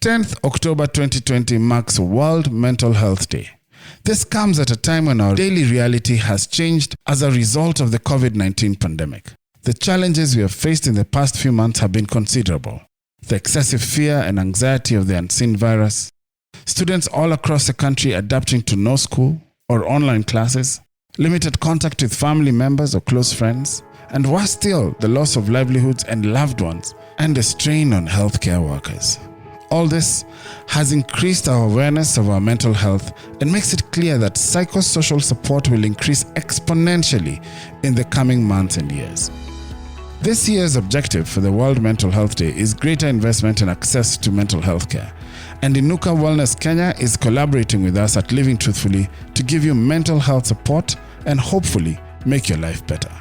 10th October 2020 marks World Mental Health Day. This comes at a time when our daily reality has changed as a result of the COVID-19 pandemic. The challenges we have faced in the past few months have been considerable. The excessive fear and anxiety of the unseen virus, students all across the country adapting to no school or online classes, limited contact with family members or close friends, and worse still, the loss of livelihoods and loved ones, and the strain on healthcare workers. All this has increased our awareness of our mental health and makes it clear that psychosocial support will increase exponentially in the coming months and years. This year's objective for the World Mental Health Day is greater investment in access to mental health care. And Inuka Wellness Kenya is collaborating with us at Living Truthfully to give you mental health support and hopefully make your life better.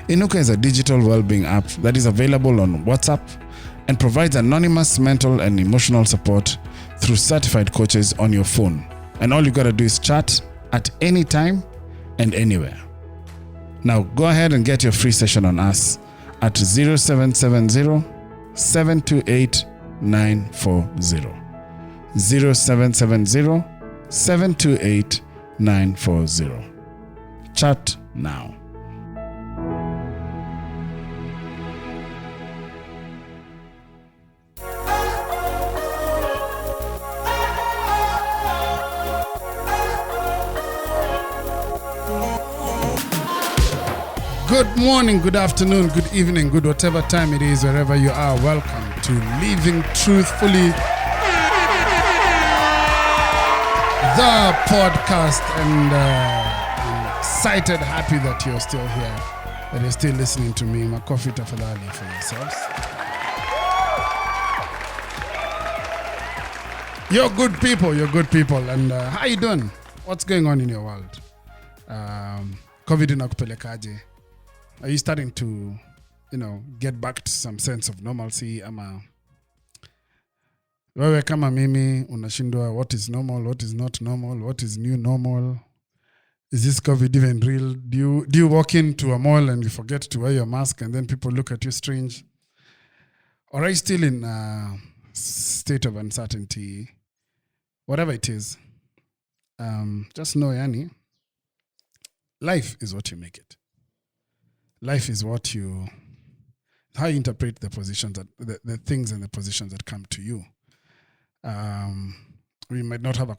Inuka is a digital well-being app that is available on WhatsApp and provides anonymous mental and emotional support through certified coaches on your phone. And all you gotta do is chat at any time and anywhere. Now go ahead and get your free session on us at 0770 728 940. 0770 728 940. Chat now. Good morning, good afternoon, good evening, good whatever time it is, wherever you are. Welcome to Living Truthfully, the podcast. And I'm excited, happy that you're still here, that you're still listening to me. Makofi tafadhali for yourselves. You're good people. And how you doing? What's going on in your world? COVID inakupelekaje? Are you starting to, get back to some sense of normalcy? Ama wewe kama mimi unashindwa what is normal, what is not normal, what is new normal? Is this COVID even real? Do you walk into a mall and you forget to wear your mask and then people look at you strange? Or are you still in a state of uncertainty? Whatever it is, just know, Yani, life is what you make it. Life is how you interpret the positions that the things and the positions that come to you. We might not have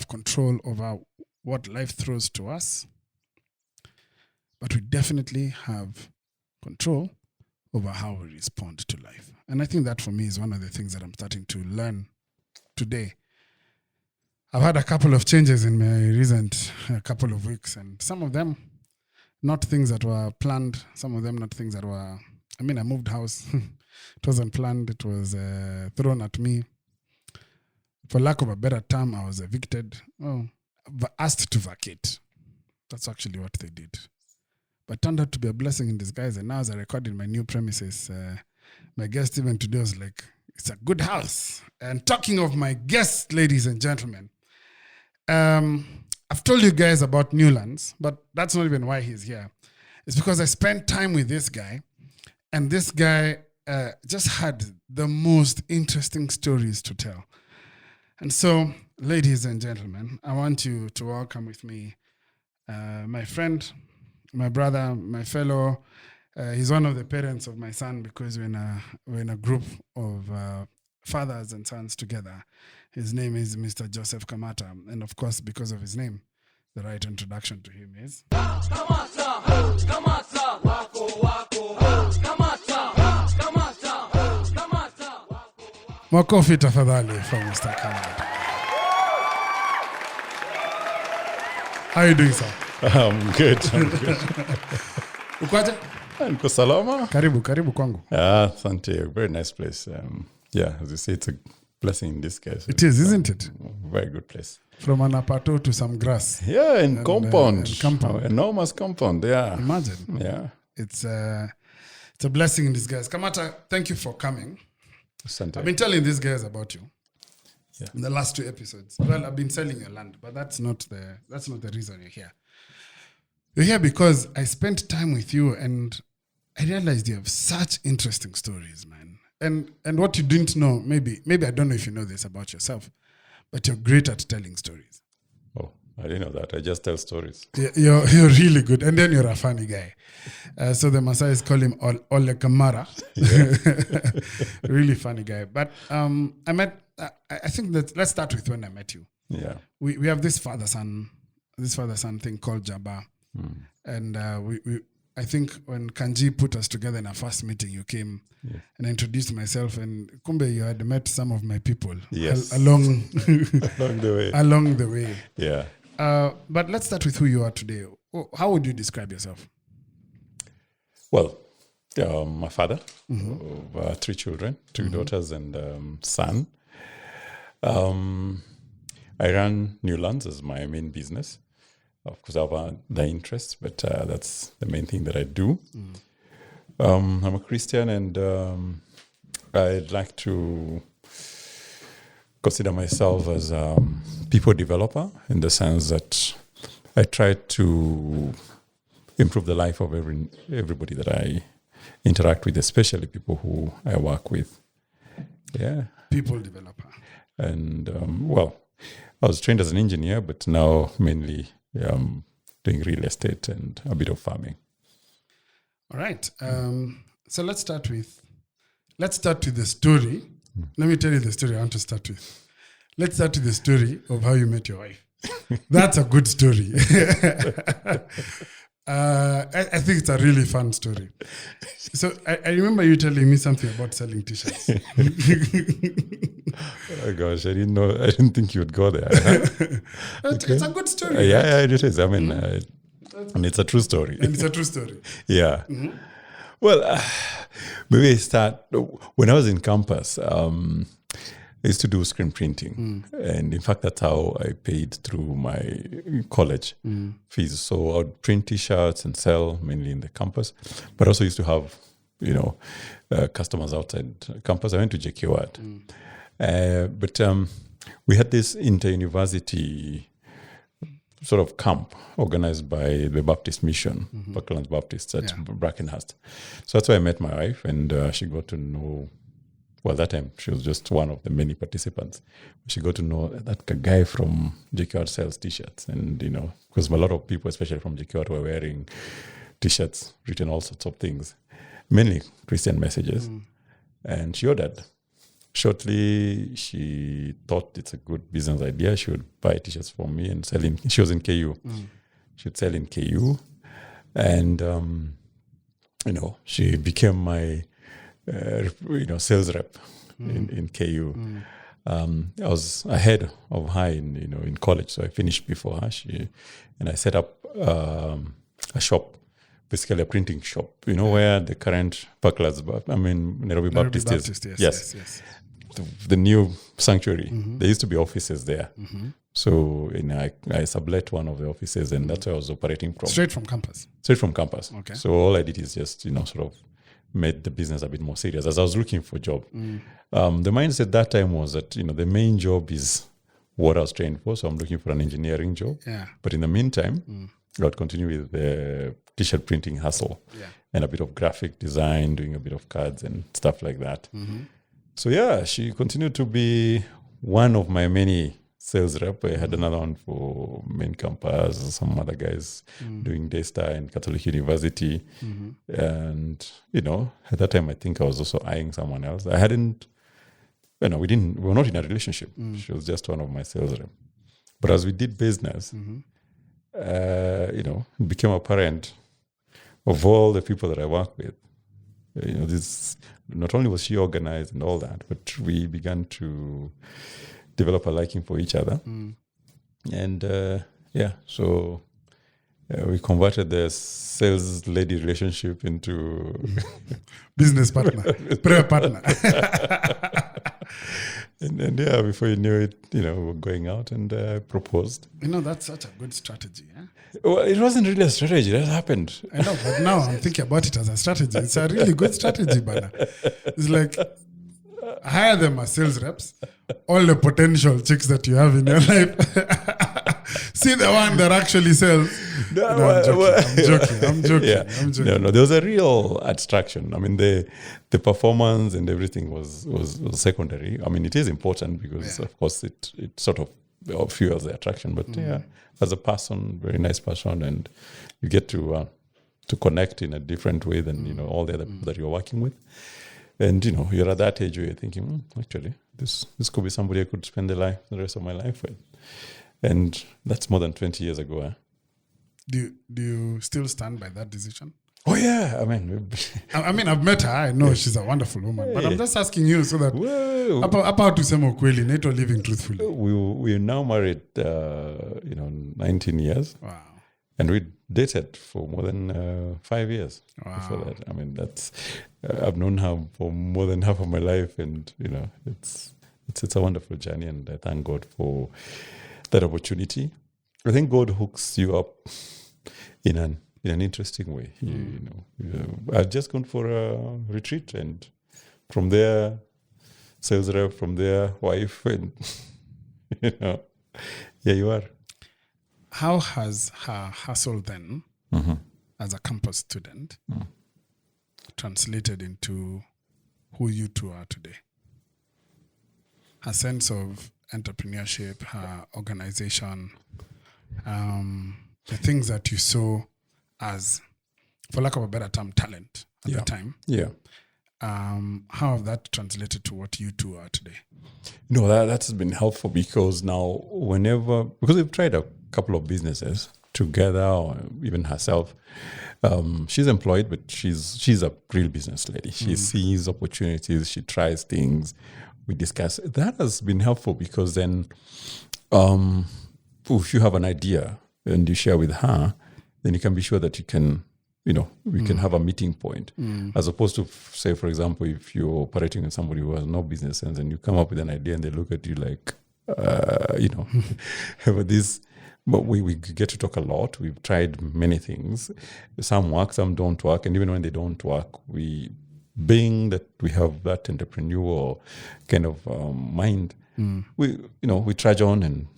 control over what life throws to us, but we definitely have control over how we respond to life. And I think that for me is one of the things that I'm starting to learn today. I've had a couple of changes in my recent couple of weeks, and some of them not things that were planned, some of them not things that were, I moved house. It wasn't planned. It was thrown at me. For lack of a better term, I was evicted. Asked to vacate. That's actually what they did. But turned out to be a blessing in disguise. And now as I record in my new premises, my guest even today was like, it's a good house. And talking of my guests, ladies and gentlemen, I've told you guys about Newlands, but that's not even why he's here. It's because I spent time with this guy, and this guy just had the most interesting stories to tell. And so, ladies and gentlemen, I want you to welcome with me my friend, my brother, my fellow. He's one of the parents of my son because we're in a group of fathers and sons together. His name is Mr. Joseph Kamata. And of course, because of his name, the right introduction to him is Kamata, Kamata, wako, wako, Kamata, Kamata, Kamata, wako. Makofi tafadhali for Mr. Kamata. How are you doing, sir? I'm good. Ukwaje? Niko salama. Karibu kwangu. Asante. Very nice place. As you say, it's a blessing in this case. It is, isn't it? Very good place. From an apato to some grass. Yeah, and compound. Enormous compound, yeah. Imagine. Yeah. It's a blessing in disguise. Kamata, thank you for coming. Asante. I've been telling these guys about you. Yeah. In the last 2 episodes. Well, I've been selling your land, but that's not the reason you're here. You're here because I spent time with you and I realized you have such interesting stories, man. And what you didn't know, maybe I don't know if you know this about yourself, but you're great at telling stories. Oh, I didn't know that. I just tell stories. You're really good. And then you're a funny guy. So the Maasais call him Ole Kamata. Really funny guy. But I think that let's start with when I met you. Yeah. We have this father-son thing called Jabba. And I think when Kanji put us together in our first meeting, you came and I introduced myself, and Kumbe, you had met some of my people along along the way. Yeah. But let's start with who you are today. How would you describe yourself? Well, my father of 3 children, 2 daughters and son. I run Newlands as my main business. Of course, I have the interests, but that's the main thing that I do. I'm a Christian, and I'd like to consider myself as a people developer, in the sense that I try to improve the life of everybody that I interact with, especially people who I work with. Yeah. People developer. And, I was trained as an engineer, but now mainly doing real estate and a bit of farming. All right. So let's start with the story. Let me tell you the story I want to start with. Let's start with the story of how you met your wife. That's a good story. I think it's a really fun story. So I remember you telling me something about selling T-shirts. Oh gosh, I didn't think you would go there. It's a good story. Yeah, it is. I mean, and it's a true story. And it's a true story. Yeah. Mm-hmm. Well, maybe I start when I was in campus. I used to do screen printing, and in fact, that's how I paid through my college fees. So I would print T-shirts and sell mainly in the campus, but also used to have, customers outside campus. I went to JKUAT, but we had this inter-university sort of camp organized by the Baptist Mission, Bucklands Baptist at Brackenhurst. So that's where I met my wife, and she got to know. Well, that time she was just one of the many participants. She got to know that guy from JKUAT sells T-shirts, and because a lot of people, especially from JKUAT, were wearing T-shirts written all sorts of things, mainly Christian messages. And she ordered. Shortly, she thought it's a good business idea. She would buy T-shirts from me and sell in. She was in KU. She would sell in KU, and she became my sales rep in KU. I was ahead of her in college, so I finished before her. And I set up a shop, basically a printing shop. Where the current Nairobi Baptist is. Yes. The new sanctuary. There used to be offices there. So I sublet one of the offices, and that's where I was operating from. Straight from campus. Okay. So all I did is just sort of made the business a bit more serious as I was looking for a job. The mindset that time was that, the main job is what I was trained for. So I'm looking for an engineering job. Yeah. But in the meantime, I would continue with the T-shirt printing hustle and a bit of graphic design, doing a bit of cards and stuff like that. So she continued to be one of my many sales rep. I had another one for main campus, some other guys doing Daystar and Catholic University. And, at that time, I think I was also eyeing someone else. I hadn't, we were not in a relationship. She was just one of my sales rep. But as we did business, it became apparent of all the people that I work with. This not only was she organized and all that, but we began to develop a liking for each other. And so we converted the sales lady relationship into business partner, prayer partner. and before you knew it, we were going out, and proposed. That's such a good strategy. Well, it wasn't really a strategy. That happened. I know, but now I'm thinking about it as a strategy. It's a really good strategy, Bana. It's like, hire them as sales reps, all the potential chicks that you have in your life, See the one that actually sells. No, I'm joking. Yeah. No, there was a real abstraction. I mean, the performance and everything was secondary. I mean, it is important because, of course, it sort of fuels the attraction. But as a person, very nice person, and you get to connect in a different way than all the other people that you're working with. And you're at that age where you're thinking, actually, this could be somebody I could spend the rest of my life with. And that's more than 20 years ago. Eh? Do you still stand by that decision? Oh yeah, I mean, I've met her. I know she's a wonderful woman, but I'm just asking you so that about to say kweli, need to living truthfully. We're now married, 19 years. Wow. And we dated for more than 5 years before that. I mean, that's I've known her for more than half of my life, and it's a wonderful journey, and I thank God for that opportunity. I think God hooks you up in an interesting way. I've just gone for a retreat, and from there, sales rep, from there, wife, and here you are. How has her hustle then, as a campus student, translated into who you two are today? Her sense of entrepreneurship, her organization, the things that you saw as, for lack of a better term, talent at the time. Yeah. How have that translated to what you two are today? That's been helpful because now because we've tried a couple of businesses together, or even herself. She's employed, but she's a real business lady. She sees opportunities, she tries things, we discuss. That has been helpful because then if you have an idea and you share with her, then you can be sure that you can, we can have a meeting point. As opposed to, say, for example, if you're operating with somebody who has no business sense and you come up with an idea and they look at you like, but this. But we get to talk a lot. We've tried many things. Some work, some don't work. And even when they don't work, being that we have that entrepreneurial kind of mind, we trudge on, and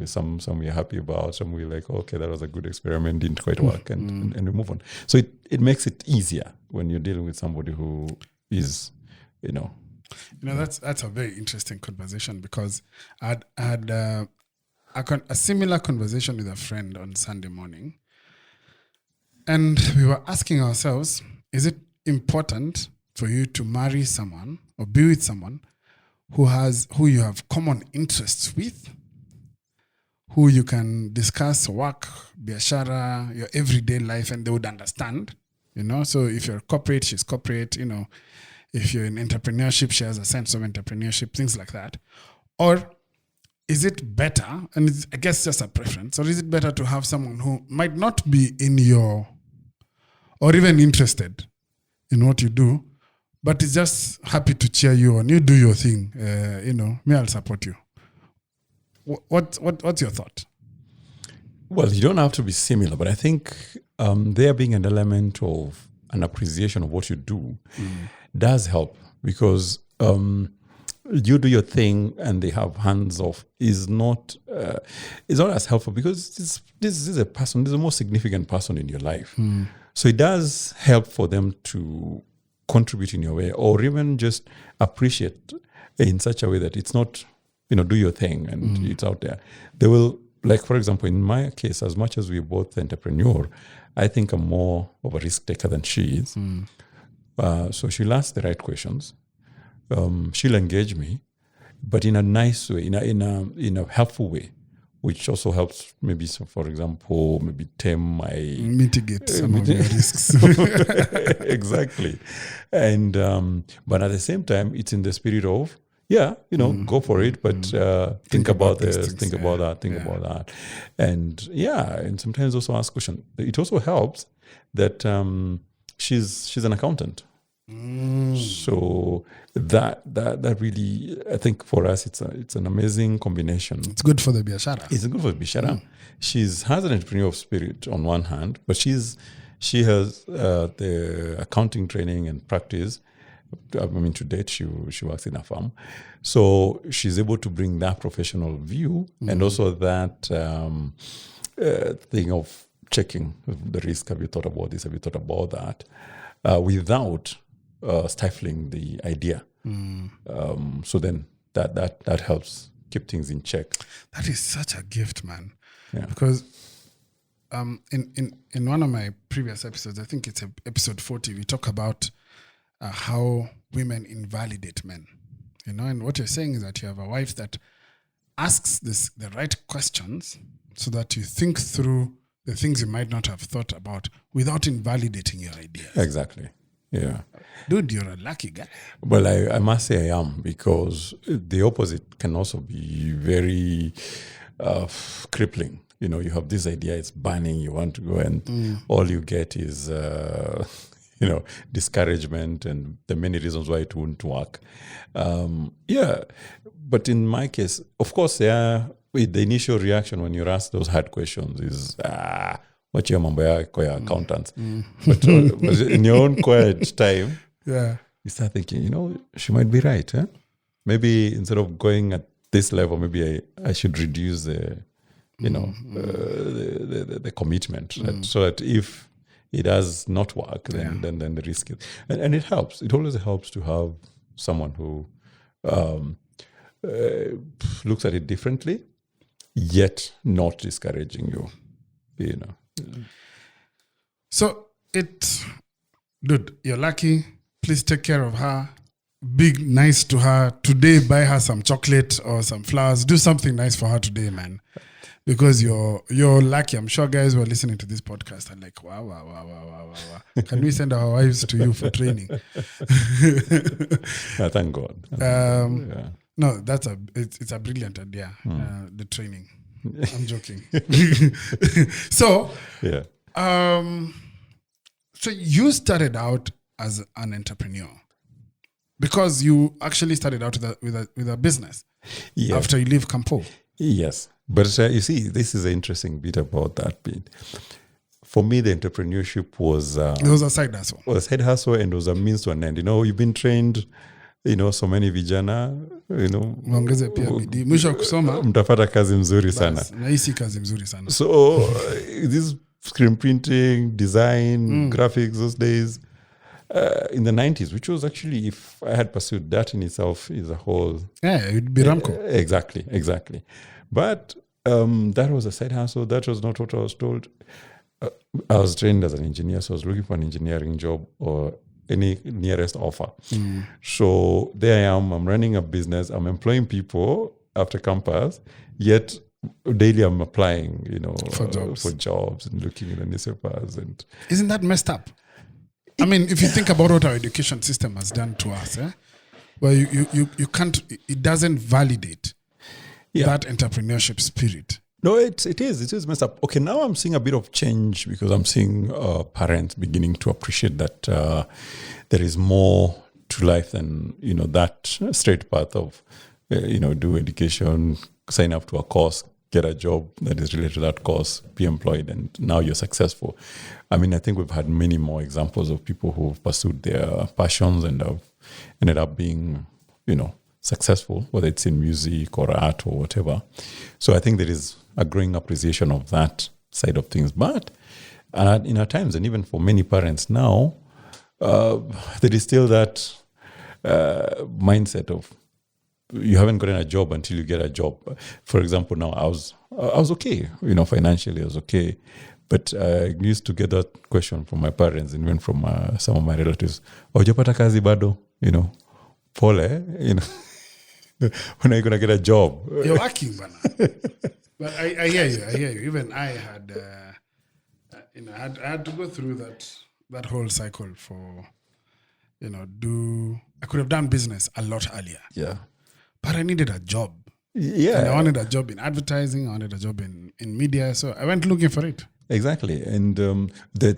some we're happy about, some we're like, okay, that was a good experiment, didn't quite work, and we move on. So it makes it easier when you're dealing with somebody who is, that's a very interesting conversation, because I had a similar conversation with a friend on Sunday morning, and we were asking ourselves, is it important for you to marry someone or be with someone who you have common interests with, who you can discuss work, biashara, your everyday life, and they would understand, So if you're corporate, she's corporate, if you're in entrepreneurship, she has a sense of entrepreneurship, things like that. Or is it better, and I guess just a preference, or is it better to have someone who might not be in or even interested in what you do, but is just happy to cheer you on? You do your thing, me, I'll support you. What's your thought? Well, you don't have to be similar, but I think there being an element of an appreciation of what you do does help, because you do your thing and they have hands off is not as helpful, because this is a person, this is the most significant person in your life. So it does help for them to contribute in your way, or even just appreciate in such a way that it's not, do your thing and it's out there. They will, like, for example, in my case, as much as we're both entrepreneur, I think I'm more of a risk taker than she is. So she'll ask the right questions. She'll engage me, but in a nice way, in a helpful way, which also helps maybe, so for example, maybe mitigate some of your risks. Exactly. And but at the same time, it's in the spirit of, go for it, but think about this, think about that. And and sometimes also ask questions. It also helps that she's an accountant. So that really, I think for us, it's an amazing combination. It's good for the biashara. It's good for the biashara. She has an entrepreneurial spirit on one hand, but she has the accounting training and practice, I mean, to date, she works in a farm. So she's able to bring that professional view and also that thing of checking the risk. Have you thought about this? Have you thought about that? Without stifling the idea. So then that helps keep things in check. That is such a gift, man. Yeah. Because in one of my previous episodes, I think it's episode 40, we talk about how women invalidate men. And what you're saying is that you have a wife that asks the right questions so that you think through the things you might not have thought about without invalidating your ideas. Exactly. Yeah. Dude, you're a lucky guy. Well, I must say I am, because the opposite can also be very crippling. You have this idea, it's burning, you want to go, and all you get is, discouragement and the many reasons why it wouldn't work. But in my case, of course, the initial reaction when you're asked those hard questions is, what your mambo yako ya accountants. But in your own quiet time, you start thinking, she might be right. Huh? Maybe instead of going at this level, maybe I should reduce the commitment, so that if it does not work, then the risk is, and it helps. It always helps to have someone who looks at it differently, yet not discouraging you. So dude, you're lucky. Please take care of her. Be nice to her today. Buy her some chocolate or some flowers. Do something nice for her today, man. Because you're lucky. I'm sure guys who are listening to this podcast are like, wow. Can we send our wives to you for training? Thank God. No, it's a brilliant idea. The training. I'm joking. So, yeah. So you started out as an entrepreneur because you actually started out with a business after you leave Campo. Yes. But you see, this is an interesting bit about that bit. For me, the entrepreneurship was... it was a side hustle. It was a side hustle, and it was a means to an end. You've been trained, so many vijana, Mwongeze pia bidii. Mwisho kusoma. Mtapata kazi mzuri sana. Na hisi kazi mzuri sana. So, this screen printing, design, graphics those days, in the 90s, which was actually, if I had pursued that in itself, is a whole... Yeah, it would be Ramco. Exactly. But that was a side hustle. That was not what I was told. I was trained as an engineer, so I was looking for an engineering job or any nearest offer. So there I am. I'm running a business. I'm employing people after campus, yet daily I'm applying, for jobs and looking in the newspapers. And isn't that messed up? I mean, if you think about what our education system has done to us, well, you can't. It doesn't validate that entrepreneurship spirit. No, it is messed up. Okay, now I'm seeing a bit of change because I'm seeing parents beginning to appreciate that there is more to life than that straight path of do education, sign up to a course, get a job that is related to that course, be employed, and now you're successful. I mean, I think we've had many more examples of people who've pursued their passions and have ended up being successful, whether it's in music or art or whatever. So I think there is a growing appreciation of that side of things. But in our times, and even for many parents now, there is still that mindset of you haven't gotten a job until you get a job. For example, now I was okay, financially I was okay. But I used to get that question from my parents and even from some of my relatives. Hujapata kazi bado? Pole, when are you going to get a job? You're working, bana. But I hear you. Even I had, I had to go through that whole cycle for, I could have done business a lot earlier. Yeah. But I needed a job. Yeah. And I wanted a job in advertising. I wanted a job in media. So I went looking for it. Exactly. And the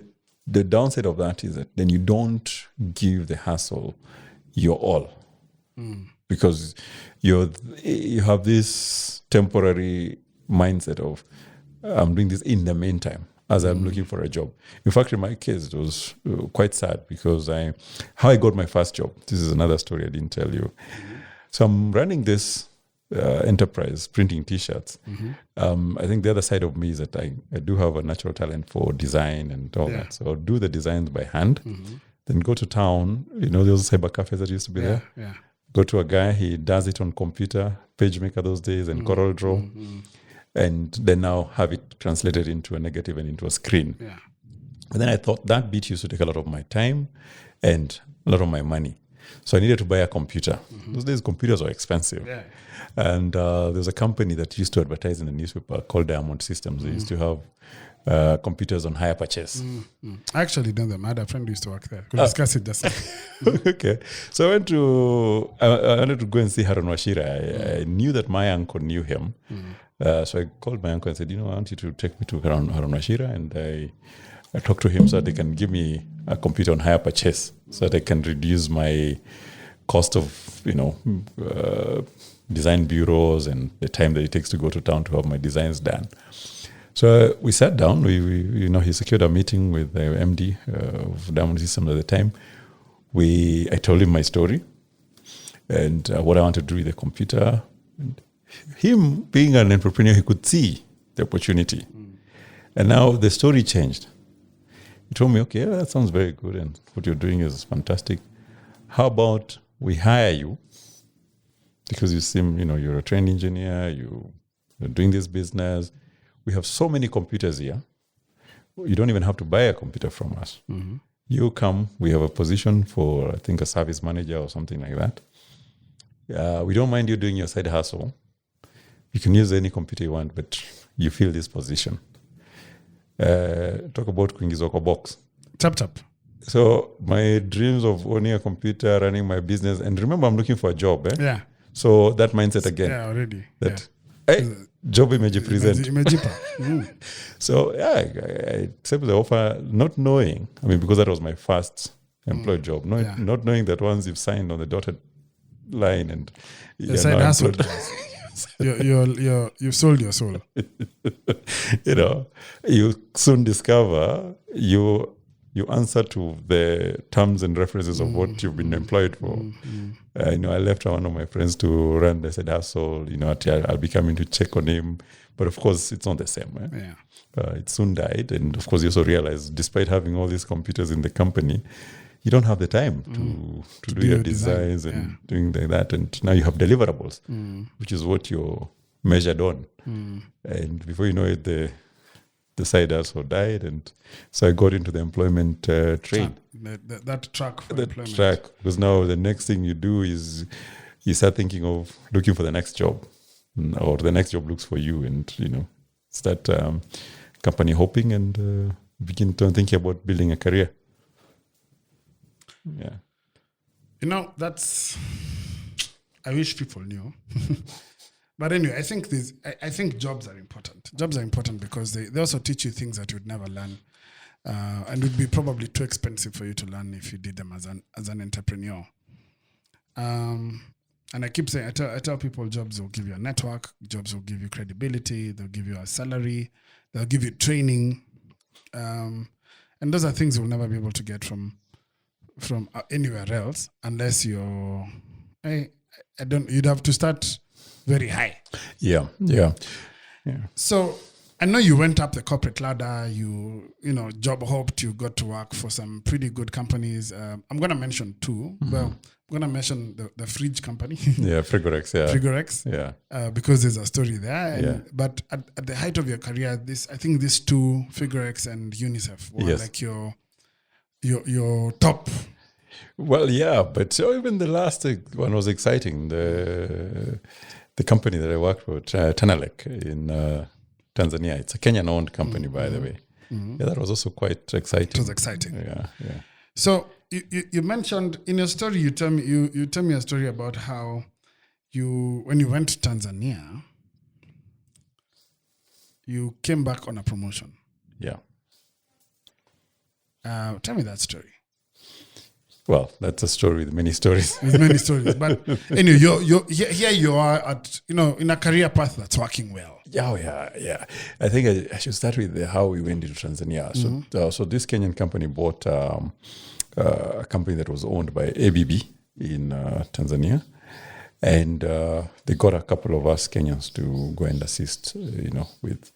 downside of that is that then you don't give the hustle your all. Because you have this temporary mindset of I'm doing this in the meantime. as I'm looking for a job. In fact, in my case, it was quite sad because how I got my first job. This is another story I didn't tell you. So I'm running this enterprise, printing T-shirts. I think the other side of me is that I do have a natural talent for design and all that. So I'll do the designs by hand, then go to town. Those cyber cafes that used to be there. Yeah. Go to a guy, he does it on computer, PageMaker those days, and CorelDRAW, and then now have it translated into a negative and into a screen. Yeah. And then I thought that bit used to take a lot of my time and a lot of my money. So I needed to buy a computer. Those days, computers were expensive. Yeah. And there was a company that used to advertise in the newspaper called Diamond Systems. They used to have computers on hire purchase. I actually know them. I had a friend who used to work there. We'll discuss it just now. Okay. So I wanted to go and see Harun Washira. I knew that my uncle knew him. So I called my uncle and said, I want you to take me to Harun Washira. And I talked to him so that they can give me a computer on hire purchase so that I can reduce my cost of, design bureaus and the time that it takes to go to town to have my designs done. So we sat down. He secured a meeting with the MD of Diamond Systems at the time. I told him my story and what I wanted to do with the computer. And him being an entrepreneur, he could see the opportunity. And now the story changed. He told me, okay, that sounds very good and what you're doing is fantastic. How about we hire you? Because you seem, you're a trained engineer, you're doing this business. We have so many computers here. You don't even have to buy a computer from us. You come, we have a position for, I think, a service manager or something like that. We don't mind you doing your side hustle. You can use any computer you want, but you fill this position. Talk about kuingizwa kwa box. Tap. So my dreams of owning a computer, running my business, and remember, I'm looking for a job. Yeah. So that mindset again. Yeah, already. Job imejipresent. Imejipa. So I accepted the offer, not knowing. Because that was my first employed job. Not knowing that once you've signed on the dotted line and the side hustle. You've sold your soul. You soon discover you answer to the terms and references of what you've been employed for. I left one of my friends to run the side hustle. I'll be coming to check on him. But of course, it's not the same. It soon died. And of course, you also realize, despite having all these computers in the company, you don't have the time to do your designs and doing like that. And now you have deliverables, which is what you're measured on. And before you know it, the side hustle died, and so I got into the employment trade. That track for employment. Track, because now the next thing you do is you start thinking of looking for the next job, or the next job looks for you, and start company hopping and begin to think about building a career. Yeah, that's. I wish people knew. But anyway, I think jobs are important. Jobs are important because they also teach you things that you'd never learn, and would be probably too expensive for you to learn if you did them as an entrepreneur. And I keep saying, I tell people, jobs will give you a network, jobs will give you credibility, they'll give you a salary, they'll give you training, and those are things you'll never be able to get from anywhere else unless you're. You'd have to start very high. Yeah. So I know you went up the corporate ladder, you job hopped, you got to work for some pretty good companies. I'm going to mention two. Well, I'm going to mention the fridge company. Frigorex. Frigorex. Because there's a story there. But at the height of your career, I think these two, Frigorex and UNICEF, were like your top. Well, but even the last one was exciting. The company that I worked with, Tanalek in Tanzania, it's a Kenyan-owned company, by the way. That was also quite exciting. It was exciting. Yeah. So you mentioned in your story, you tell me a story about how when you went to Tanzania, you came back on a promotion. Yeah. Tell me that story. Well, that's a story with many stories. With many stories. But anyway, here you are at, in a career path that's working well. Yeah. I think I should start with how we went into Tanzania. So this Kenyan company bought a company that was owned by ABB in Tanzania. And they got a couple of us Kenyans to go and assist, with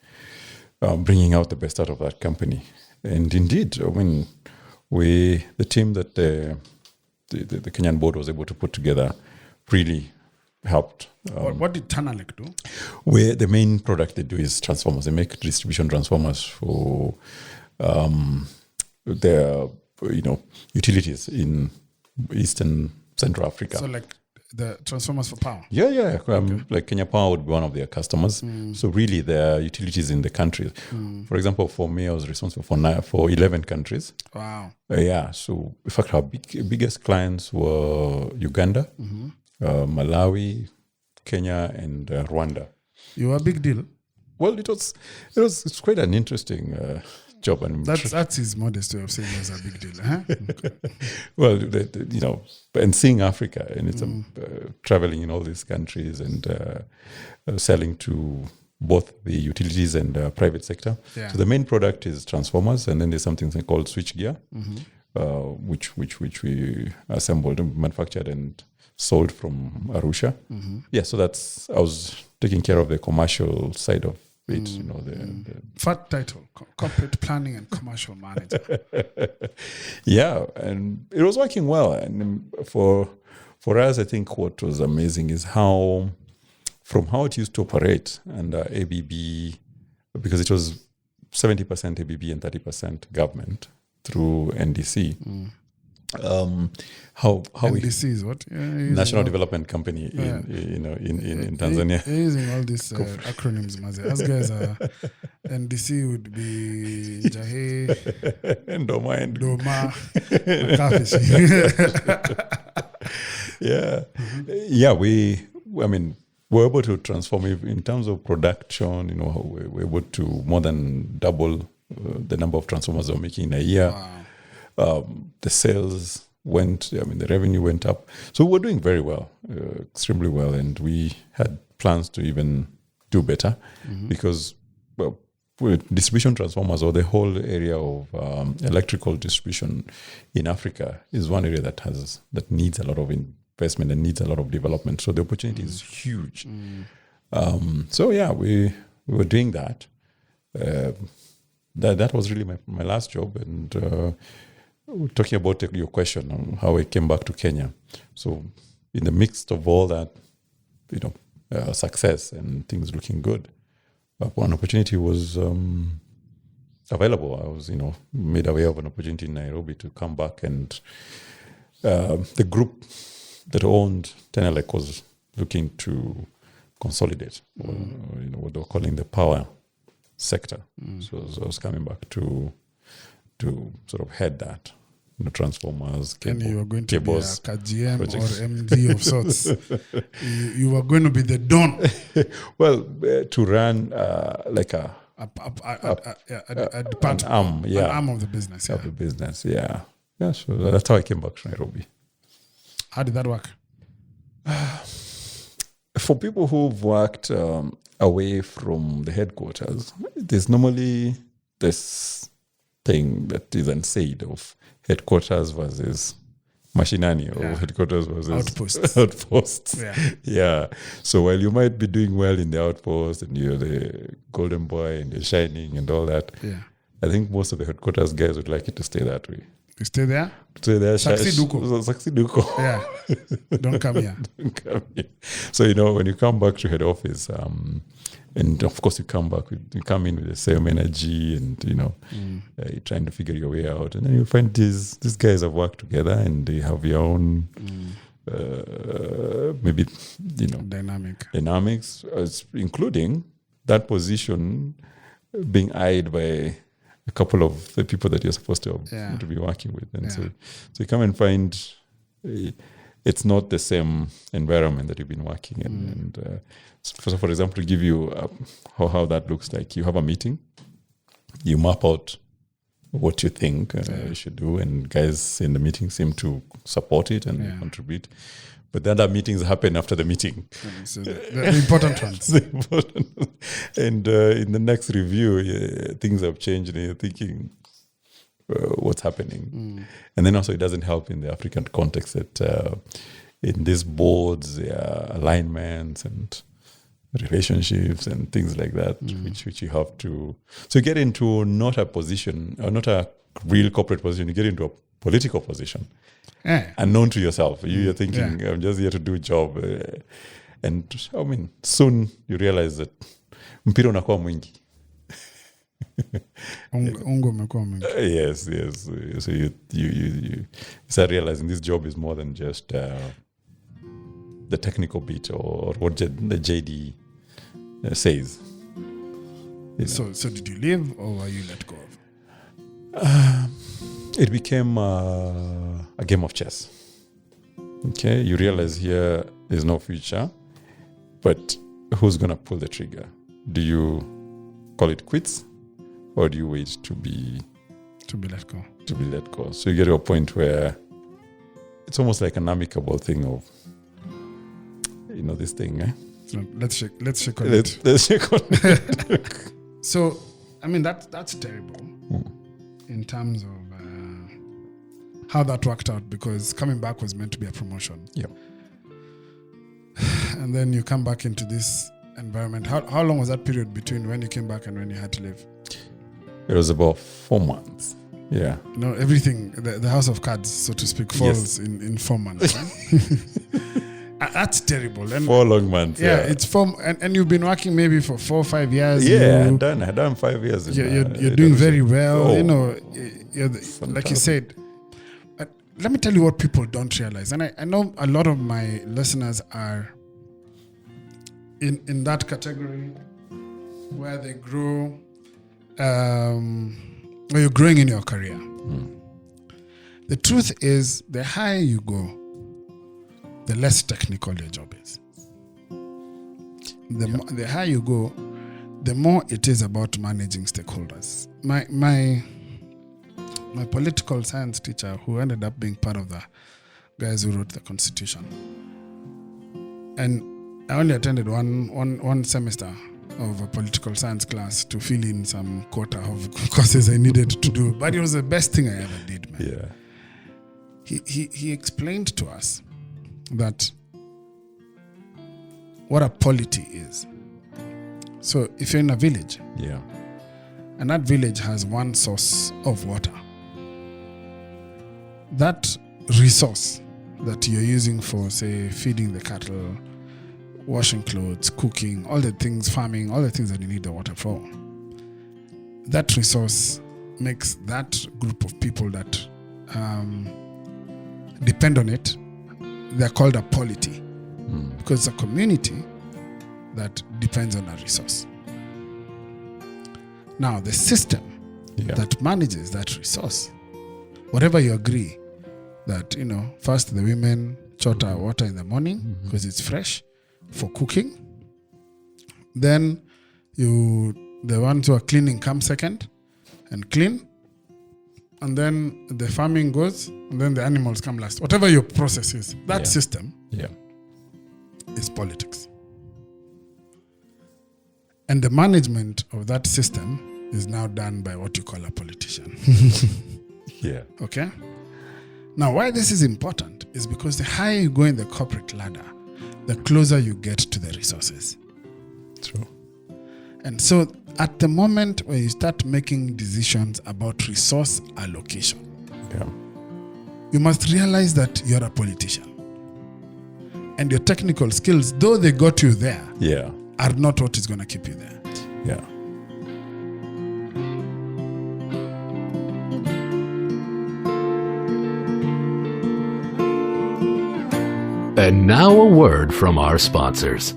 bringing out the best out of that company. And indeed, I mean, the team that the Kenyan board was able to put together really helped. What did Tanalek do? Where the main product they do is transformers. They make distribution transformers for their utilities in Eastern Central Africa. So like the transformers for power? Yeah. Like Kenya Power would be one of their customers. So really, there are utilities in the country. For example, for me, I was responsible for 11 countries. Wow. So in fact, our biggest clients were Uganda, Malawi, Kenya, and Rwanda. You were a big deal. Well, it's quite an interesting job, and that's his modest way of saying it was a big deal, huh? Okay. Well, and seeing Africa, and it's traveling in all these countries and selling to both the utilities and private sector. Yeah. So the main product is transformers, and then there's something called switchgear, which we assembled and manufactured and sold from Arusha. Yeah, so I was taking care of the commercial side of it, Fat title, corporate planning and commercial manager. Yeah, and it was working well. And for us, I think what was amazing is from how it used to operate under ABB, because it was 70% ABB and 30% government through NDC. How NDC is what? National Development Company in Tanzania. Using all these acronyms, Maze. As guys, NDC would be Jahe, Doma, Yeah. We're able to transform in terms of production. We're able to more than double the number of transformers we're making in a year. Wow. The sales the revenue went up. So we're doing very well, extremely well. And we had plans to even do better because, with distribution transformers, or the whole area of electrical distribution in Africa is one area that needs a lot of investment and needs a lot of development. So the opportunity is huge. We were doing that. That was really my last job. And talking about your question on how I came back to Kenya. So in the midst of all that, success and things looking good, one opportunity was available. I was, made aware of an opportunity in Nairobi to come back, and the group that owned Tenelec was looking to consolidate, what they were calling the power sector. So I was coming back to sort of head that, transformers, and you were going to cables, be a KGM projects. Or MD of sorts. you were going to be the Don. Well, to run like a department, an arm, an arm of the business. Of the business, yeah. So that's how I came back to Nairobi. How did that work? For people who've worked away from the headquarters, there's normally this thing that is unsaid of headquarters versus mashinani, or headquarters versus outposts. Yeah. So while you might be doing well in the outpost and you're the golden boy and you're shining and all that, I think most of the headquarters guys would like it to stay that way. You stay there? Stay there. Saksiduko. Yeah. Don't come here. So, when you come back to head office, and of course you come in with the same energy, and, you're trying to figure your way out. And then you find these guys have worked together and they have their own, maybe, dynamics, including that position being eyed by a couple of the people that you're supposed to be working with. And so you come and find it's not the same environment that you've been working in. And so for example, to give you how that looks like, you have a meeting, you map out what you think you should do, and guys in the meeting seem to support it and contribute. But then other meetings happen after the meeting. So the important ones. And in the next review, things have changed, and you're thinking, what's happening? And then also it doesn't help in the African context that in these boards, there are alignments and relationships and things like that, which you have to. So you get into not a position, or not a real corporate position, you get into a political position. Unknown to yourself. You're thinking, I'm just here to do a job. And I mean, soon you realize that mpira unakuwa mwingi. Ungo umekuwa mwingi. Yes. So you start realizing this job is more than just the technical bit or what the JD says. So did you leave, or were you let go of? It became a game of chess. Okay, you realize here is no future, but who's gonna pull the trigger? Do you call it quits, or do you wait to be let go? To be let go. So you get to a point where it's almost like an amicable thing of, this thing. So let's shake on it. Let's shake on it. So, I mean, that's terrible in terms of how that worked out, because coming back was meant to be a promotion. Yeah. And then you come back into this environment. How long was that period between when you came back and when you had to leave? It was about 4 months. Yeah. Everything, the house of cards, so to speak, falls in 4 months. Right? That's terrible. And 4 long months. Yeah, it's 4, and you've been working maybe for 4 or 5 years. Yeah, I've done 5 years. You're doing very well. Like you said. Let me tell you what people don't realize. And I know a lot of my listeners are in that category where they grow, where you're growing in your career. The truth is, the higher you go, the less technical your job is. The higher you go, the more it is about managing stakeholders. My political science teacher, who ended up being part of the guys who wrote the Constitution, and I only attended one semester of a political science class to fill in some quota of courses I needed to do, but it was the best thing I ever did, man. Yeah. He explained to us that what a polity is. So if you're in a village, and that village has one source of water, that resource that you're using for, say, feeding the cattle, washing clothes, cooking, all the things, farming, all the things that you need the water for, that resource makes that group of people that depend on it, they're called a polity, because it's a community that depends on a resource. Now, the system that manages that resource, whatever you agree that, first the women chota water in the morning because it's fresh for cooking. Then the ones who are cleaning come second and clean. And then the farming goes, and then the animals come last. Whatever your process is, that system is politics. And the management of that system is now done by what you call a politician. Okay? Now, why this is important is because the higher you go in the corporate ladder, the closer you get to the resources. True. And so at the moment where you start making decisions about resource allocation, you must realize that you're a politician. And your technical skills, though they got you there, are not what is going to keep you there. Yeah. And now a word from our sponsors.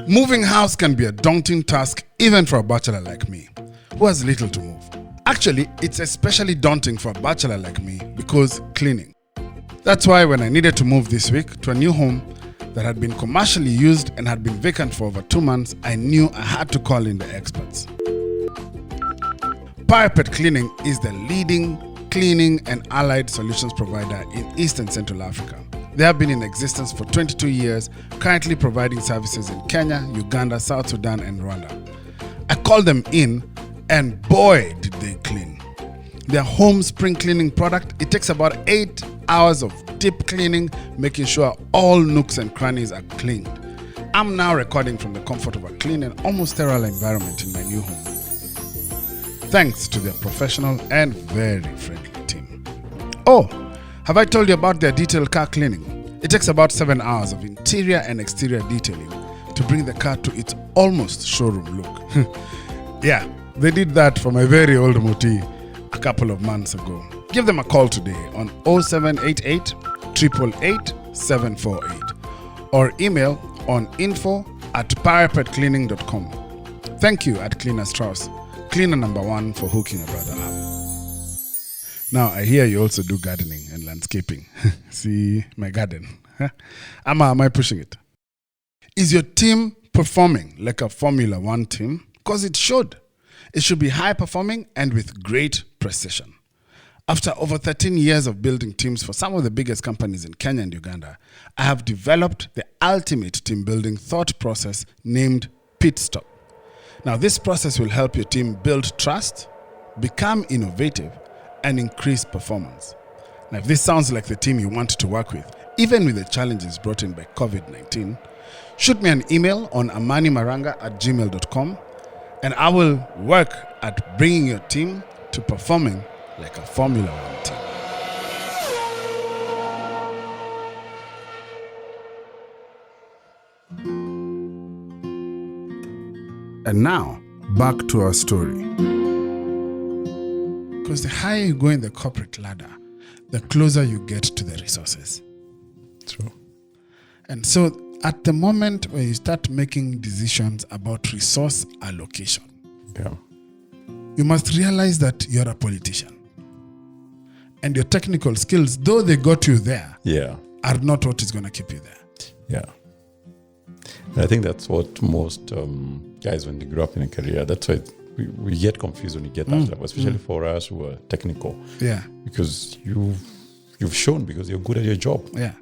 Moving house can be a daunting task even for a bachelor like me, who has little to move. Actually, it's especially daunting for a bachelor like me because cleaning. That's why when I needed to move this week to a new home that had been commercially used and had been vacant for over 2 months, I knew I had to call in the experts. Parapet Cleaning is the leading cleaning and allied solutions provider in East and Central Africa. They have been in existence for 22 years, currently providing services in Kenya, Uganda, South Sudan, and Rwanda. I called them in, and boy, did they clean. Their home spring cleaning product, it takes about 8 hours of deep cleaning, making sure all nooks and crannies are cleaned. I'm now recording from the comfort of a clean and almost sterile environment in my new home, thanks to their professional and very friendly team. Oh, have I told you about their detailed car cleaning? It takes about 7 hours of interior and exterior detailing to bring the car to its almost showroom look. Yeah, they did that for my very old Moti a couple of months ago. Give them a call today on 0788 888 748 or email on info@parapetcleaning.com. Thank you at Cleaner Strauss, cleaner number 1 for hooking a brother up. Now, I hear you also do gardening and landscaping. See my garden. Am I pushing it? Is your team performing like a Formula 1 team? Because it should. It should be high performing and with great precision. After over 13 years of building teams for some of the biggest companies in Kenya and Uganda, I have developed the ultimate team building thought process named Pit Stop. Now, this process will help your team build trust, become innovative, and increase performance. Now, if this sounds like the team you want to work with, even with the challenges brought in by COVID-19, shoot me an email on amanimaranga@gmail.com, and I will work at bringing your team to performing like a Formula 1 team. And now, back to our story. Because the higher you go in the corporate ladder, the closer you get to the resources. True. And so at the moment where you start making decisions about resource allocation, you must realize that you're a politician. And your technical skills, though they got you there, are not what is going to keep you there. Yeah. And I think that's what most guys, when they grow up in a career, that's why we get confused when we get that level, especially for us who are technical. Yeah. Because you've shown because you're good at your job. Yeah.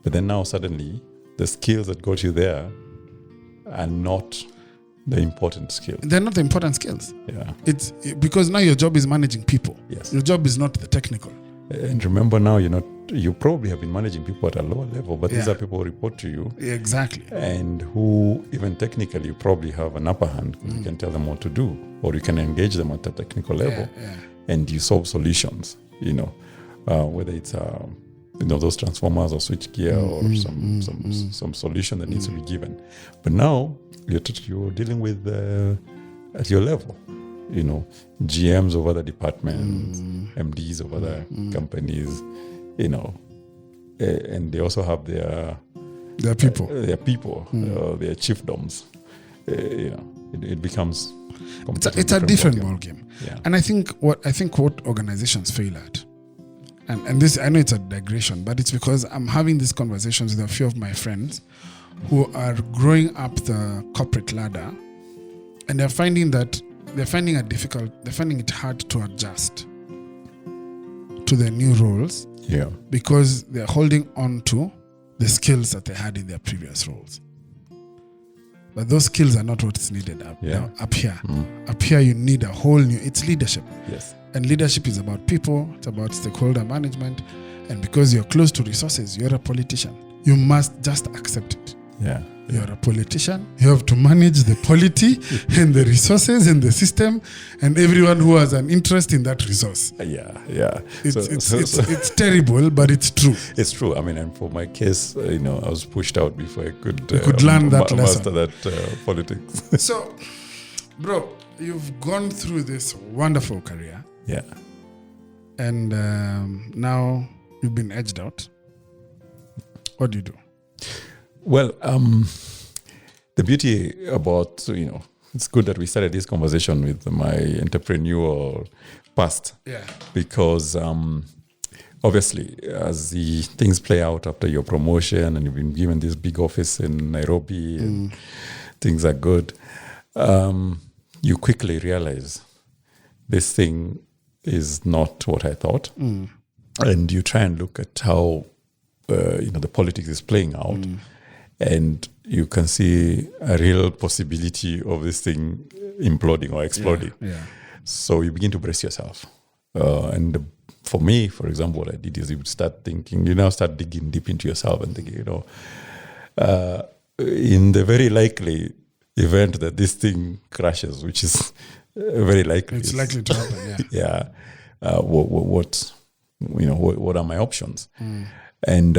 But then now suddenly the skills that got you there are not the important skills. They're not the important skills. Yeah. It's because now your job is managing people. Yes. Your job is not the technical. And remember now, you probably have been managing people at a lower level, but these are people who report to you. Exactly. And who, even technically, you probably have an upper hand. You can tell them what to do, or you can engage them at a technical level, and you solve solutions, whether it's those transformers or switchgear or some solution that needs to be given. But now you're dealing with at your level, GMs of other departments, MDs of other companies, and they also have their people, their chiefdoms. It becomes it's a different ball game. Yeah. And I think what organizations fail at, and this, I know it's a digression, but it's because I'm having these conversations with a few of my friends who are growing up the corporate ladder, and they're finding it hard to adjust to their new roles. Yeah. Because they're holding on to the skills that they had in their previous roles. But those skills are not what's needed up here. Up here, you need a whole new, it's leadership. Yes. And leadership is about people, it's about stakeholder management. And because you're close to resources, you're a politician. You must just accept it. Yeah. You're a politician. You have to manage the polity and the resources and the system and everyone who has an interest in that resource. Yeah. It's terrible, but it's true. It's true. I mean, and for my case, I was pushed out before I could learn that lesson. Master that politics. So, bro, you've gone through this wonderful career. Yeah. And now you've been edged out. What do you do? Well, the beauty about, it's good that we started this conversation with my entrepreneurial past. Yeah. Because obviously, as the things play out after your promotion and you've been given this big office in Nairobi and things are good, you quickly realize this thing is not what I thought. And you try and look at how, the politics is playing out, and you can see a real possibility of this thing imploding or exploding. Yeah. So you begin to brace yourself. And for me, for example, what I did is you would start thinking, start digging deep into yourself and thinking, in the very likely event that this thing crashes, which is very likely. It's likely to happen, yeah. What are my options? And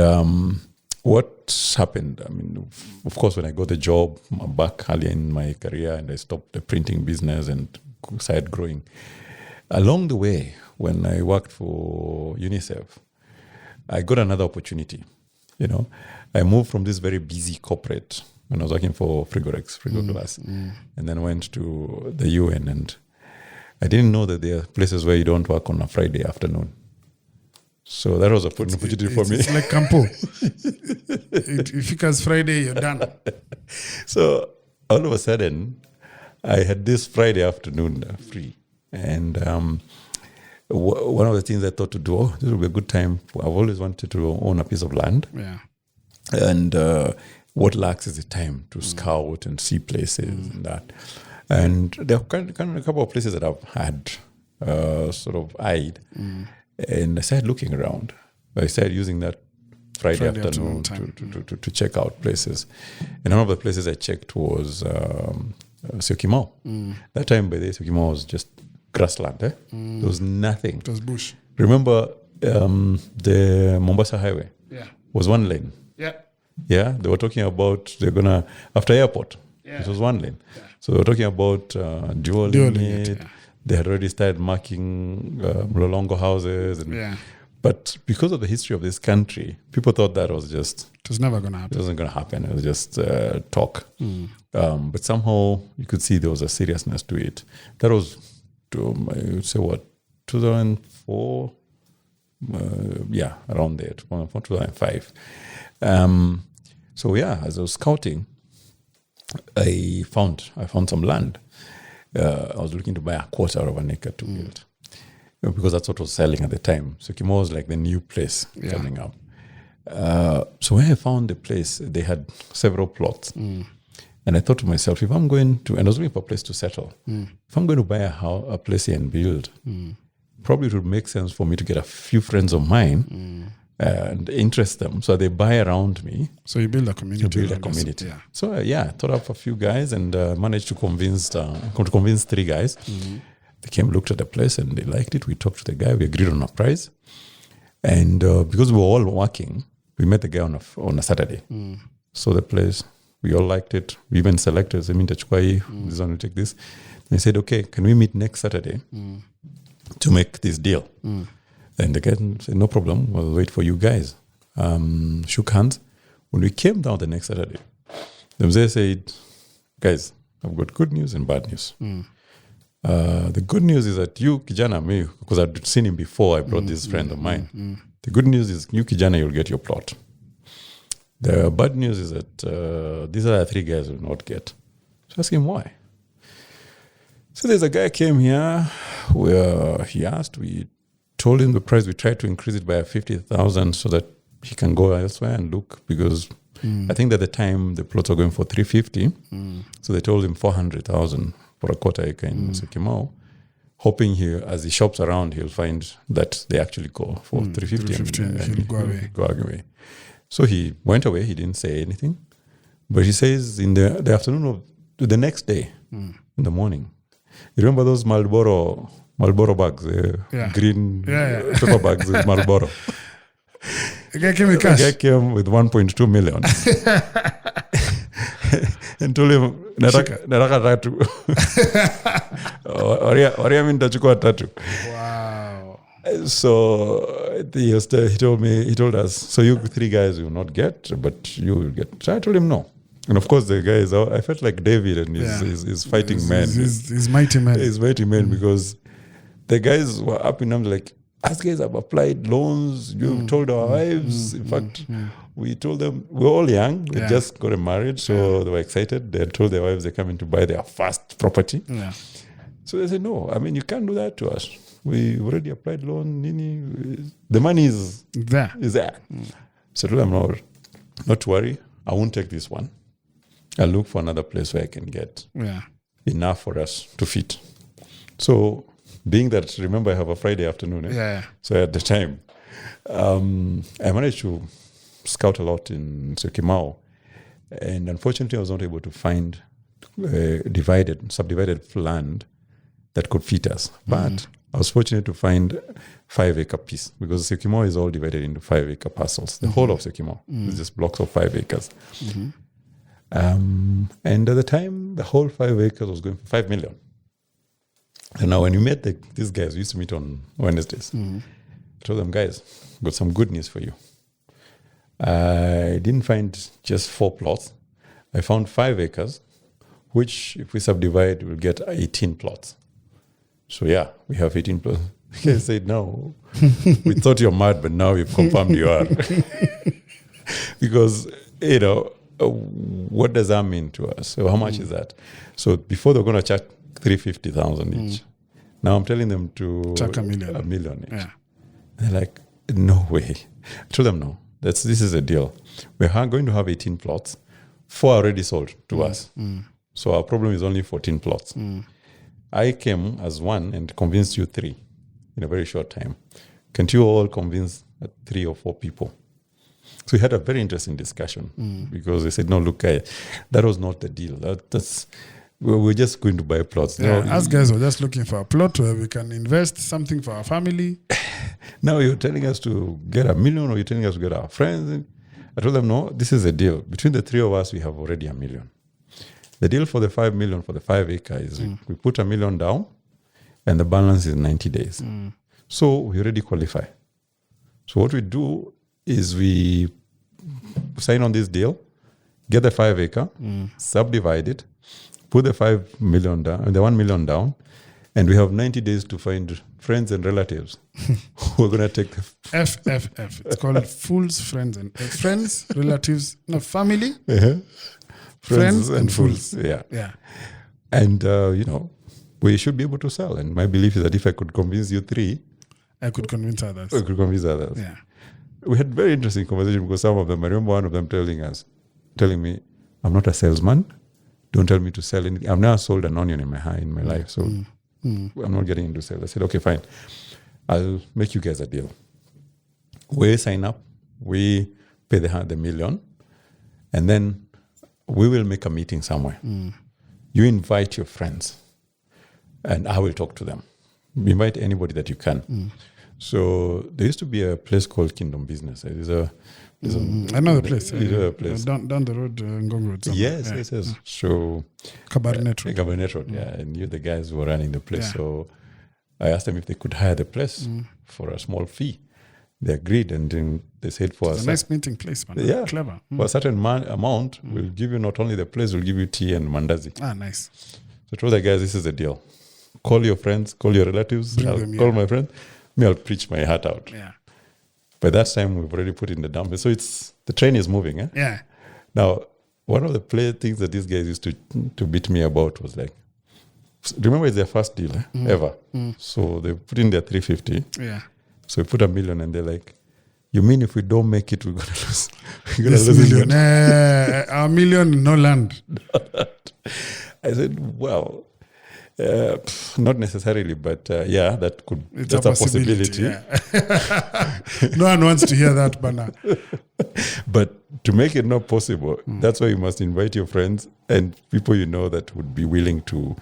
what happened? I mean, of course, when I got the job back early in my career and I stopped the printing business and started growing, along the way, when I worked for UNICEF, I got another opportunity. I moved from this very busy corporate when I was working for Frigoglass, and then went to the UN, and I didn't know that there are places where you don't work on a Friday afternoon. So that was an opportunity for me. It's like Campo. If it was Friday, you're done. So all of a sudden, I had this Friday afternoon free. And one of the things I thought to do, this will be a good time. I've always wanted to own a piece of land. Yeah. And what lacks is the time to scout and see places and that. And there are kind of a couple of places that I've had sort of eyed. And I started looking around. I started using that Friday afternoon to check out places. And one of the places I checked was Syokimau. That time, by the way, Syokimau was just grassland. There was nothing. It was bush. Remember the Mombasa Highway? Yeah. Was one lane. Yeah. Yeah, they were talking about they're gonna after airport. Yeah. It was one lane. Yeah. So they were talking about dual Dual limit. limit, yeah. They had already started marking Mlolongo houses, and but because of the history of this country, people thought that was just it was never gonna happen. It wasn't gonna happen. It was just talk. But somehow you could see there was a seriousness to it. That was, I would say, 2004. Around there, 2005. So as I was scouting, I found some land. I was looking to buy a quarter of an acre to build, because that's what was selling at the time. So Kimo was like the new place coming up. So when I found the place, they had several plots. And I thought to myself, if I'm going to, and I was looking for a place to settle, if I'm going to buy a place here and build, probably it would make sense for me to get a few friends of mine and interest them so they buy around me. So you build a community. Yeah. So I thought up a few guys and managed to convince 3 guys. They came, looked at the place, and they liked it. We talked to the guy. We agreed on a price. And because we were all working, we met the guy on a Saturday. So the place, we all liked it. We even selected, this one will take this. And he said, okay, can we meet next Saturday to make this deal? And the guy said, no problem, we'll wait for you guys. Shook hands. When we came down the next Saturday, the Mzee said, guys, I've got good news and bad news. The good news is that you, Kijana, me, because I'd seen him before, I brought this friend of mine. The good news is you, Kijana, you'll get your plot. The bad news is that these are the 3 guys will not get. So I asked him why. So there's a guy came here where he asked, we told him the price, we tried to increase it by 50,000 so that he can go elsewhere and look, because I think at the time the plots were going for 350. So they told him 400,000 for a quarter acre in Syokimau, hoping as he shops around, he'll find that they actually go for 350 and he'll go away. So he went away, he didn't say anything. But he says in the afternoon of the next day, in the morning, you remember those Marlboro bags, green paper bags with Marlboro? The guy came with cash. The guy came with 1.2 million. And told him, nataka tatu. Oria mi nitachukua tatu. Wow. So he told us, so you 3 guys will not get, but you will get. So I told him no. And of course, the guys, I felt like David and his fighting men. His mighty men. His mighty men, because the guys were up in arms like, us guys have applied loans, you've told our wives. In fact, we told them, we're all young, we just got married, so they were excited. They had told their wives they're coming to buy their first property. So they said, no, I mean, you can't do that to us. We already applied loan, Nini. The money is There. there. So I told them, no, not to worry. I won't take this one. I'll look for another place where I can get Yeah. enough for us to fit. So being that, remember, I have a Friday afternoon. Yeah. So at the time, I managed to scout a lot in Syokimau. And unfortunately, I was not able to find subdivided land that could fit us. But I was fortunate to find 5-acre piece because Syokimau is all divided into 5-acre parcels. The whole of Syokimau is just blocks of 5 acres. And at the time, the whole 5 acres was going for 5 million. And now when we met these guys, we used to meet on Wednesdays. I told them, guys, got some good news for you. I didn't find just 4 plots. I found 5 acres, which if we subdivide, we'll get 18 plots. So yeah, we have 18 plots. I said, no, we thought you're mad, but now you've confirmed you are. Because, what does that mean to us? So how much is that? So before they're going to charge 350,000 each. Now I'm telling them to Chuck $1 million. $1 million each. Yeah. They're like, no way. I told them, no, this is a deal. We're going to have 18 plots. 4 already sold to us. So our problem is only 14 plots. I came as one and convinced you 3 in a very short time. Can't you all convince 3 or 4 people? So we had a very interesting discussion because they said, no, look, that was not the deal. We're just going to buy plots. Yeah, no, us guys were just looking for a plot where we can invest something for our family. Now you're telling us to get $1 million or you're telling us to get our friends. I told them, no, this is a deal. Between the 3 of us, we have already $1 million. The deal for the 5 million for the 5 acre is we put $1 million down and the balance is 90 days. So we already qualify. So what we do is we sign on this deal, get the 5 acre, subdivide it, put the 5 million down, the $1 million down, and we have 90 days to find friends and relatives who are going to take the FFF. It's called fools, friends, and friends, relatives, no, family, friends and fools. Yeah. Yeah. And, we should be able to sell. And my belief is that if I could convince you 3, I could convince others. I could convince others. Yeah. We had very interesting conversation because some of them, I remember one of them telling me, I'm not a salesman. Don't tell me to sell anything. I've never sold an onion in my life. So I'm not getting into sales. I said, okay, fine. I'll make you guys a deal. We sign up. We pay the $1 million. And then we will make a meeting somewhere. You invite your friends. And I will talk to them. Invite anybody that you can. So there used to be a place called Kingdom Business. There's Another place. a place. Down the road, Ngong Road. Yes. So Cabernet Road. Cabernet Road, yeah. And you, the guys who were running the place. Yeah. So I asked them if they could hire the place for a small fee. They agreed, and then they said for It's a nice meeting place, man. Yeah. Clever. For a certain amount, we'll give you not only the place, we'll give you tea and mandazi. Ah, nice. So I told the guys, this is the deal. Call your friends, call your relatives. Bring I'll them, call yeah. my friends. Me, I'll preach my heart out. Yeah. By that time, we've already put in the dump. So the train is moving. Eh? Yeah. Now, one of the things that these guys used to beat me about was like, remember it's their first deal ever. So they put in their 350. Yeah. So we put $1 million and they're like, you mean if we don't make it, we're going to lose? We're going This to lose million. A million, no land. I said, well, not necessarily, but that's a possibility. Yeah. No one wants to hear that, Bana. But to make it not possible, that's why you must invite your friends and people you know that would be willing to.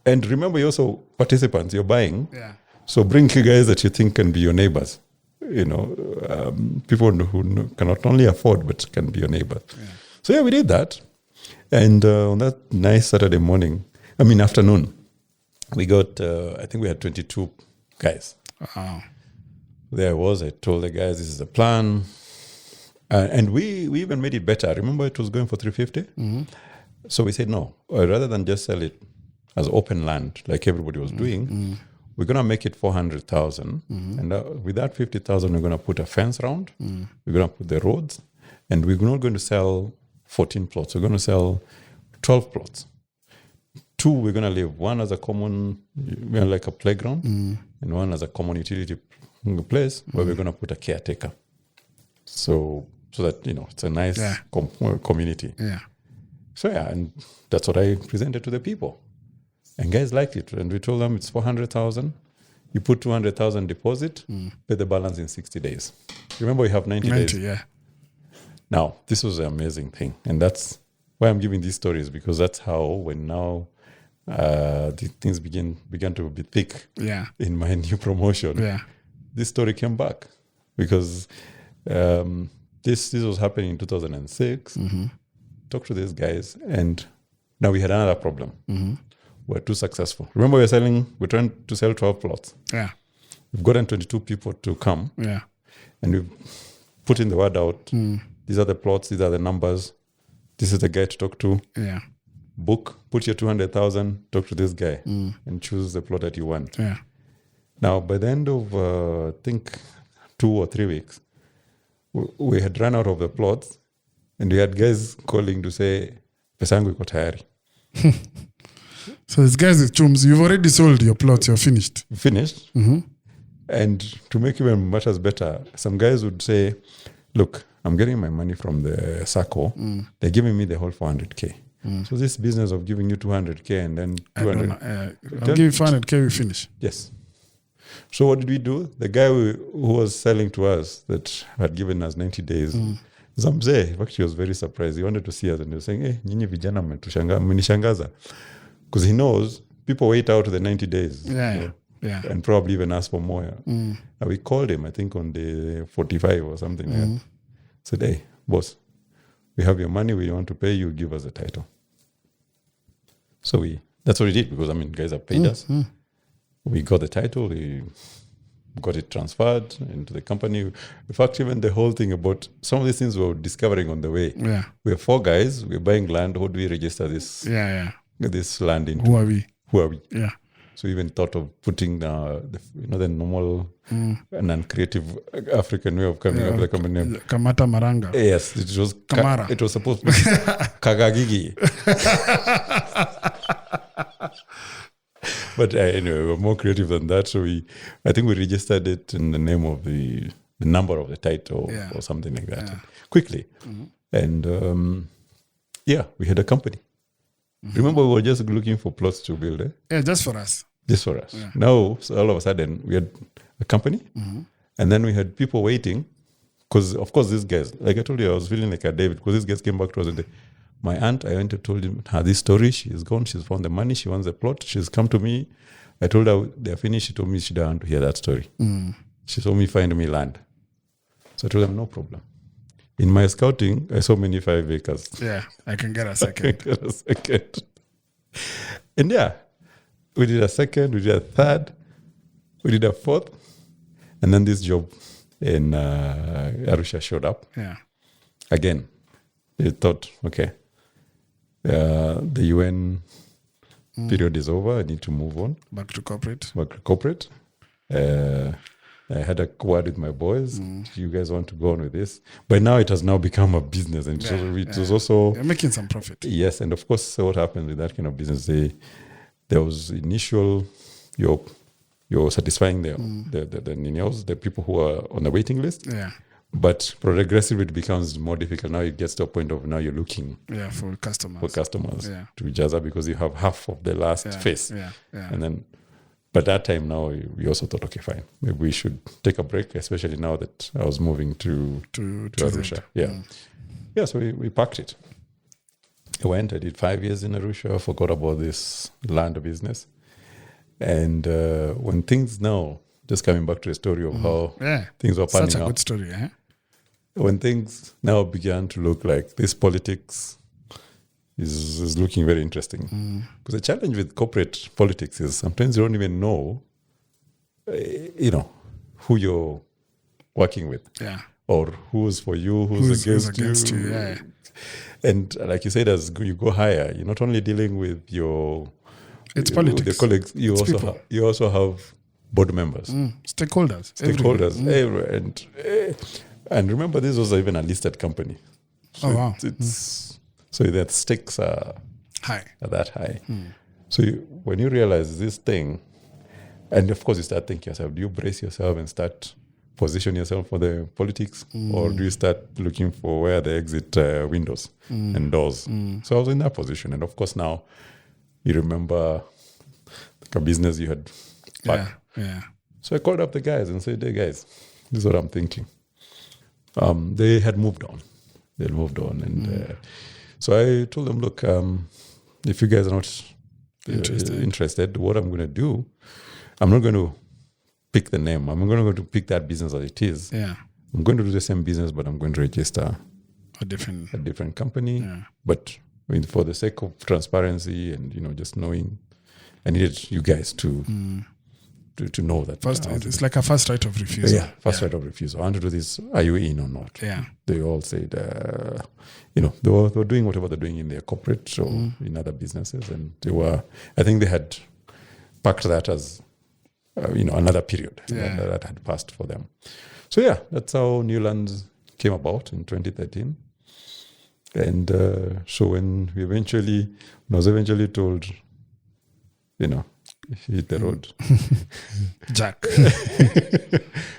And remember, you're also participants, you're buying. Yeah. So bring guys that you think can be your neighbors. People who cannot only afford, but can be your neighbors. Yeah. So we did that. And on that nice Saturday afternoon, we got, I think we had 22 guys. Wow. There I was. I told the guys, this is the plan. And we even made it better. Remember it was going for 350? So we said, no, rather than just sell it as open land, like everybody was doing, we're going to make it 400,000. And with that 50,000, we're going to put a fence around. We're going to put the roads. And we're not going to sell 14 plots. We're going to sell 12 plots. 2 we're going to leave. One as a common, like a playground, and one as a common utility place where we're going to put a caretaker. So that, it's a nice community. Yeah. So and that's what I presented to the people. And guys liked it. And we told them it's 400,000. You put 200,000 deposit, pay the balance in 60 days. Remember, you have 90 days. Yeah. Now, this was an amazing thing. And that's why I'm giving these stories, because that's how, when now the things began to be thick in my new promotion, this story came back. Because this was happening in 2006. Talked to these guys, and now we had another problem. We're too successful. Remember, we're trying to sell 12 plots. Yeah. We've gotten 22 people to come. Yeah. And we've put in the word out. These are the plots. These are the numbers. This is the guy to talk to. Yeah. Book. Put your 200,000. Talk to this guy and choose the plot that you want. Yeah. Now, by the end of I think 2 or 3 weeks, we had run out of the plots, and we had guys calling to say, "Pesa yangu iko tayari." So these guys with chums, you've already sold your plots. You're finished. Finished. And to make even matters better, some guys would say, "Look, I'm getting my money from the SACCO. They're giving me the whole 400K. So this business of giving you 200K and then 200, I'll give you 400K, we finish." Yes. So what did we do? The guy who was selling to us, that had given us 90 days, Zamze, actually was very surprised. He wanted to see us, and he was saying, "Hey, nyinyi vijana mmenishangaza." Because he knows people wait out the 90 days. Yeah. And probably even ask for more. And we called him, I think on day 45 or something like that. Said, "Hey, boss, we have your money. We want to pay you. Give us the title." So that's what we did, because, guys have paid us. We got the title. We got it transferred into the company. In fact, even the whole thing about some of these things we were discovering on the way. Yeah. We're 4 guys. We're buying land. How do we register this? Yeah. This land into? Who are we? Yeah. So we even thought of putting the normal and uncreative African way of coming up with the company name. Kamata Maranga. Yes, it was Kamara. It was supposed to be Kagagigi. But anyway, we were more creative than that. So I think we registered it in the name of the number of the title or something like that quickly. And we had a company. Remember, we were just looking for plots to build. Yeah, just for us. Just for us. Yeah. Now, so all of a sudden, we had a company, and then we had people waiting, because, of course, these guys, like I told you, I was feeling like a David, because these guys came back to us and they, my aunt, I went and told him this story. She is gone. She's found the money. She wants the plot. She's come to me. I told her they're finished. She told me she doesn't want to hear that story. She told me, find me land. So I told them, no problem. In my scouting, I saw many 5 acres. Yeah, I can get a second. And we did a second, we did a third, we did a fourth. And then this job in Arusha showed up. Yeah. Again, they thought, okay, the UN period is over. I need to move on. Back to corporate. I had a word with my boys. You guys want to go on with this? But now it has now become a business. And it was also... You're making some profit. Yes. And of course, so what happens with that kind of business, there was initial... You're satisfying the people who are on the waiting list. Yeah. But progressively it becomes more difficult. Now it gets to a point of now you're looking for customers to Jaza, because you have half of the last phase. Yeah. And then, but that time now we also thought, okay, fine, maybe we should take a break, especially now that I was moving to Arusha. Yeah. So we packed it. I did 5 years in Arusha, forgot about this land business. And when things now, just coming back to the story of how things were panning out. Such a good story, eh? When things now began to look like this politics is looking very interesting. Because the challenge with corporate politics is sometimes you don't even know, who you're working with. Yeah. Or who's for you, who's against you. Yeah. And like you said, as you go higher, you're not only dealing with it's politics. The colleagues, you also have board members. Stakeholders. And remember, this was even a listed company. So wow. So that stakes are high. that high. So when you realize this thing, and of course you start thinking yourself, do you brace yourself and start position yourself for the politics, or do you start looking for where the exit windows and doors? So I was in that position, and of course now you remember like a business you had back. Yeah. So I called up the guys and said, "Hey guys, this is what I'm thinking." They had moved on. And so I told them, "Look, if you guys are not interested, what I'm going to do, I'm not going to pick the name. I'm not going to pick that business as it is. Yeah. I'm going to do the same business, but I'm going to register A different company. Yeah. But I mean, for the sake of transparency and just knowing, I needed you guys to know that first. It's like a first right of refusal. Yeah, first right of refusal. I want to do this. Are you in or not?" Yeah. They all said, they were doing whatever they're doing in their corporate or in other businesses, and they were. I think they had packed that as another period that had passed for them. So yeah, that's how Newlands came about in 2013. And so when I was eventually told, hit the road, Jack.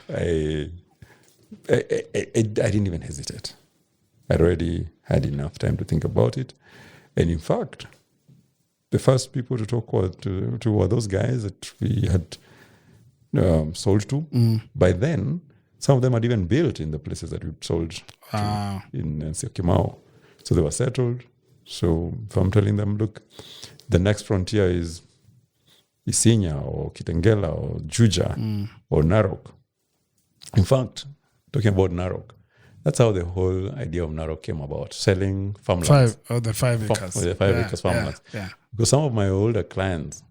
I didn't even hesitate. I already had enough time to think about it. And in fact, the first people to talk to were those guys that we had sold to. By then, some of them had even built in the places that we sold to in Syokimau. So they were settled. So if I'm telling them, look, the next frontier is Isinya or Kitengela or Juja or Narok. In fact, talking about Narok, that's how the whole idea of Narok came about, selling farmlands. The 5 acres. The 5 acres farmlands. Yeah. Because some of my older clients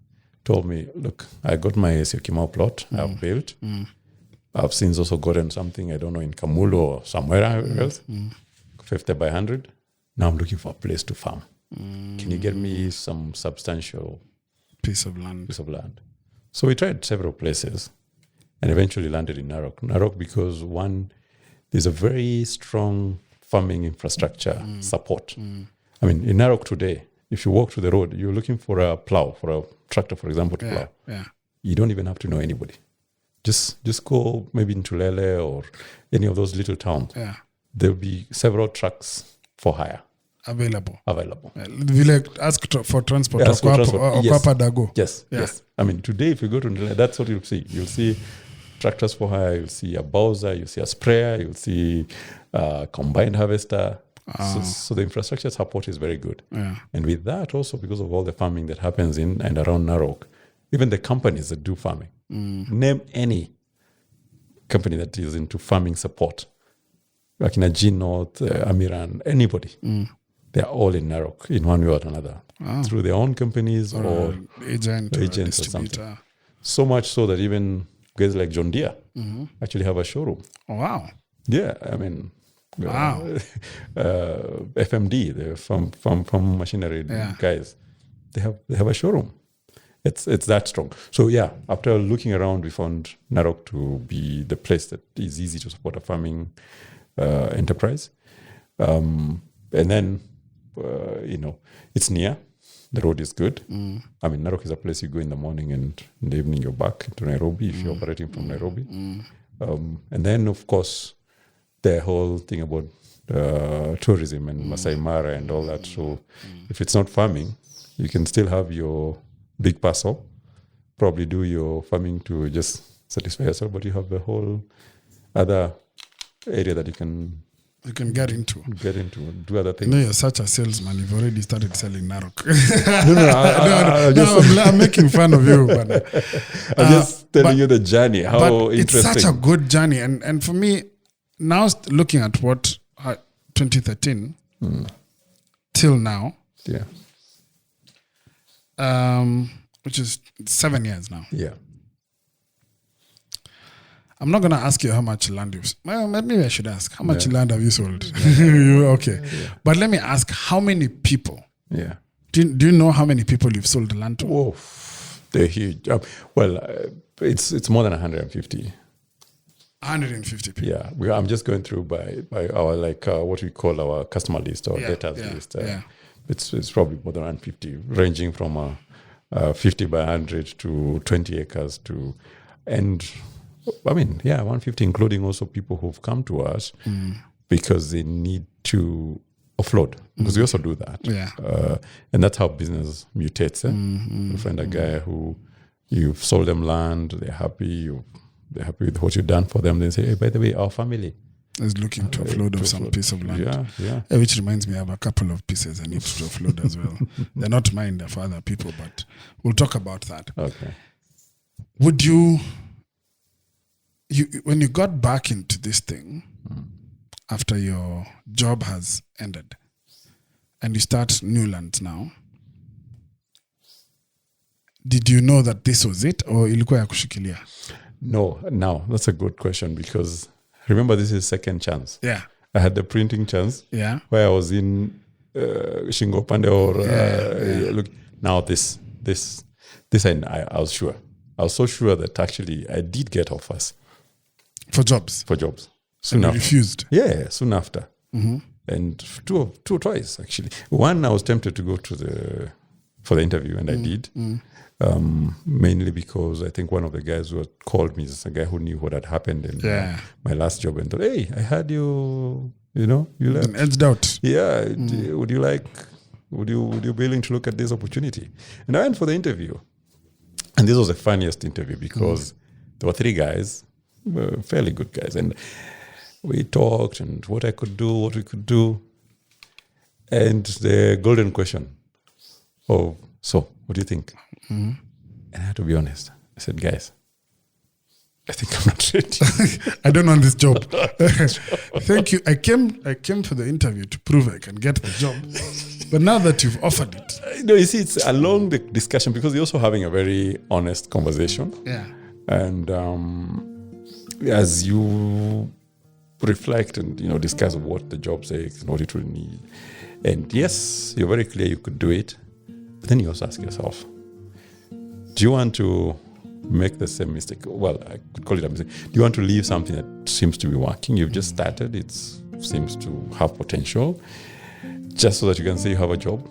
told me, look, I got my Syokimau plot, I've built. I've since also gotten something, I don't know, in Kamulu or somewhere else, 50 by 100. Now I'm looking for a place to farm. Can you get me some substantial piece of land? So we tried several places and eventually landed in Narok. Narok because, one, there's a very strong farming infrastructure support. I mean, in Narok today, if you walk to the road, you're looking for a plow, for a tractor, for example, to plow. Yeah. You don't even have to know anybody. Just go maybe into Lele or any of those little towns. Yeah. There'll be several trucks for hire. Available. Will ask for transport. Yes. Dago. Yes. I mean, today, if you go to Lele, that's what you'll see. You'll see tractors for hire, you'll see a bowser, you'll see a sprayer, you'll see a combined harvester. So the infrastructure support is very good. Yeah. And with that also, because of all the farming that happens in and around Narok, even the companies that do farming, name any company that is into farming support, like in G North, Amiran, anybody, they're all in Narok in one way or another, through their own companies or agents or something. So much so that even guys like John Deere actually have a showroom. Oh, wow. Yeah, I mean, wow. FMD, the farm machinery guys, they have a showroom. It's that strong. So yeah, after looking around, we found Narok to be the place that is easy to support a farming enterprise. And then, it's near. The road is good. I mean, Narok is a place you go in the morning and in the evening you're back to Nairobi if you're operating from Nairobi. And then, of course, the whole thing about tourism and Masai Mara and all that. So if it's not farming, you can still have your big parcel, probably do your farming to just satisfy yourself, but you have the whole other area that you can get into, do other things. You're such a salesman. You've already started selling Narok. I'm I'm making fun of you, but I'm just telling you the journey. How interesting! It's such a good journey, and for me, now looking at what 2013 till now, which is 7 years now. Yeah. I'm not going to ask you how much land you've... Well, maybe I should ask. How much land have you sold? Okay. Yeah. But let me ask, how many people? Yeah. Do you know how many people you've sold the land to? Whoa. They're huge. It's more than 150. 150 people. Yeah. I'm just going through by our, what we call our customer list or debtors list. It's probably more than 150, ranging from 50 by 100 to 20 acres to, and I mean, 150, including also people who've come to us because they need to offload, because we also do that. Yeah. And that's how business mutates. You find a guy who you've sold them land, they're happy with what you've done for them. They say, hey, by the way, our family is looking to offload of some piece of land. Yeah. Which reminds me, I have a couple of pieces I need to offload as well. They're not mine, they're for other people, but we'll talk about that. Okay. Would you when you got back into this thing after your job has ended and you start Newlands now, did you know that this was it, or ilikuwa ya kushikilia? No, now that's a good question, because remember, this is second chance. Yeah. I had the printing chance. Yeah. Where I was in Shingo Pande or look. Now this I was sure. I was so sure that actually I did get offers for jobs. Soon after. Refused. Yeah, soon after. And two twice actually. One, I was tempted to go for the interview, and I did. Mainly because I think one of the guys who had called me is a guy who knew what had happened in my last job, and thought, hey, I heard you left. And edged out. Yeah. Would you be willing to look at this opportunity? And I went for the interview. And this was the funniest interview because there were three guys, fairly good guys. And we talked and what I could do, what we could do. And the golden question of, so what do you think? And I had to be honest. I said, guys, I think I'm not ready. I don't want this job. Thank you. I came for the interview to prove I can get the job. But now that you've offered it. No, you see, it's along the discussion, because you're also having a very honest conversation. Yeah. And as you reflect and, discuss what the job takes and what it will need. And yes, you're very clear you could do it. But then you also ask yourself, do you want to make the same mistake? Well, I could call it a mistake. Do you want to leave something that seems to be working? You've just started. It seems to have potential. Just so that you can say you have a job.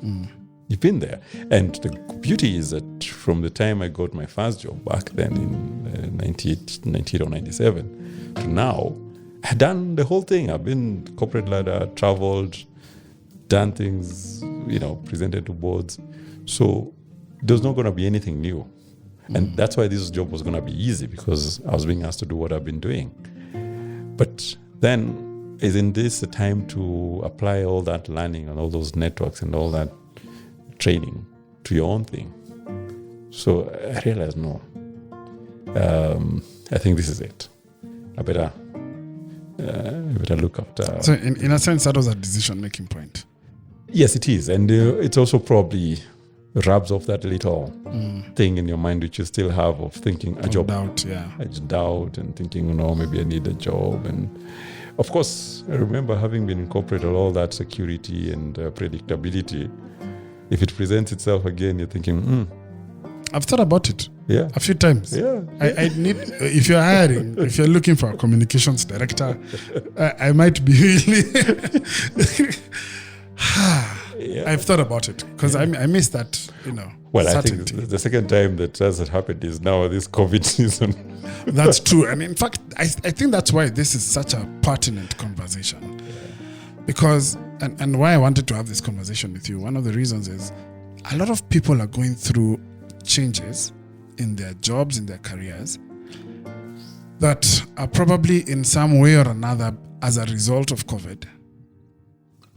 You've been there. And the beauty is that from the time I got my first job back then in 98 or 97 to now, I've done the whole thing. I've been corporate ladder, traveled, done things, presented to boards. So there's not going to be anything new. And that's why this job was going to be easy, because I was being asked to do what I've been doing. But then, isn't this the time to apply all that learning and all those networks and all that training to your own thing? So I realized, no. I think this is it. I better look after. So in a sense, that was a decision-making point. Yes, it is. And it's also probably rubs off that little thing in your mind which you still have of thinking a job. Doubt, yeah. I just doubt and thinking, maybe I need a job. And of course, I remember having been in corporate, all that security and predictability. If it presents itself again, you're thinking, I've thought about it. Yeah. A few times. Yeah. I need, if you're hiring, if you're looking for a communications director, I might be really... I've thought about it because I miss that, Well, certainty. I think the second time that has happened is now this COVID season. That's true. And in fact, I think that's why this is such a pertinent conversation. Because, and why I wanted to have this conversation with you, one of the reasons is a lot of people are going through changes in their jobs, in their careers, that are probably in some way or another as a result of COVID.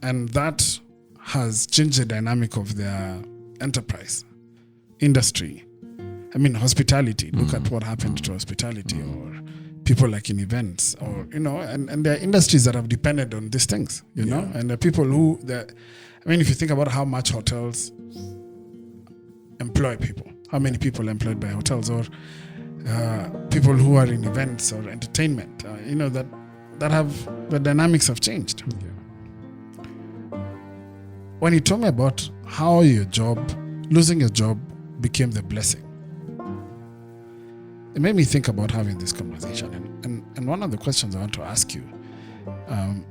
And that has changed the dynamic of their enterprise, industry. I mean, hospitality. Look at what happened to hospitality, or people like in events, or, and there are industries that have depended on these things, know, and the people who, if you think about how much hotels employ people, how many people are employed by hotels, or people who are in events or entertainment, that have, the dynamics have changed. Yeah. When you told me about how losing your job became the blessing, it made me think about having this conversation. And one of the questions I want to ask you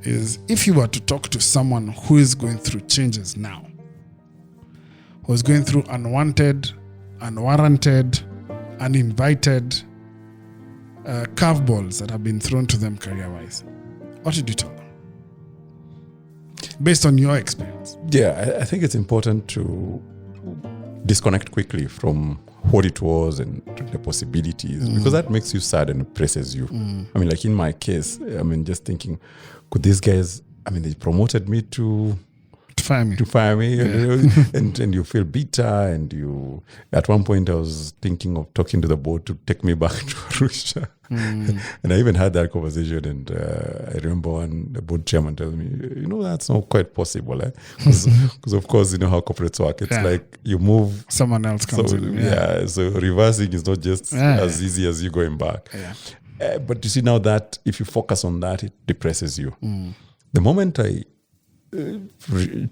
is, if you were to talk to someone who is going through changes now, who is going through unwanted unwarranted, uninvited curveballs that have been thrown to them career-wise, what did you tell them? Based on your experience. Yeah, I think it's important to disconnect quickly from what it was and the possibilities, because that makes you sad and oppresses you. I mean, like in my case, I mean, just thinking, could these guys, I mean, they promoted me to fire me, and you feel bitter, and you, at one point I was thinking of talking to the board to take me back to Arusha. And I even had that conversation, and I remember the board chairman telling me, that's not quite possible, because of course, you know how corporates work. It's like you move, someone else comes in. So reversing is not just as easy as you going back. But you see now that if you focus on that, it depresses you. The moment I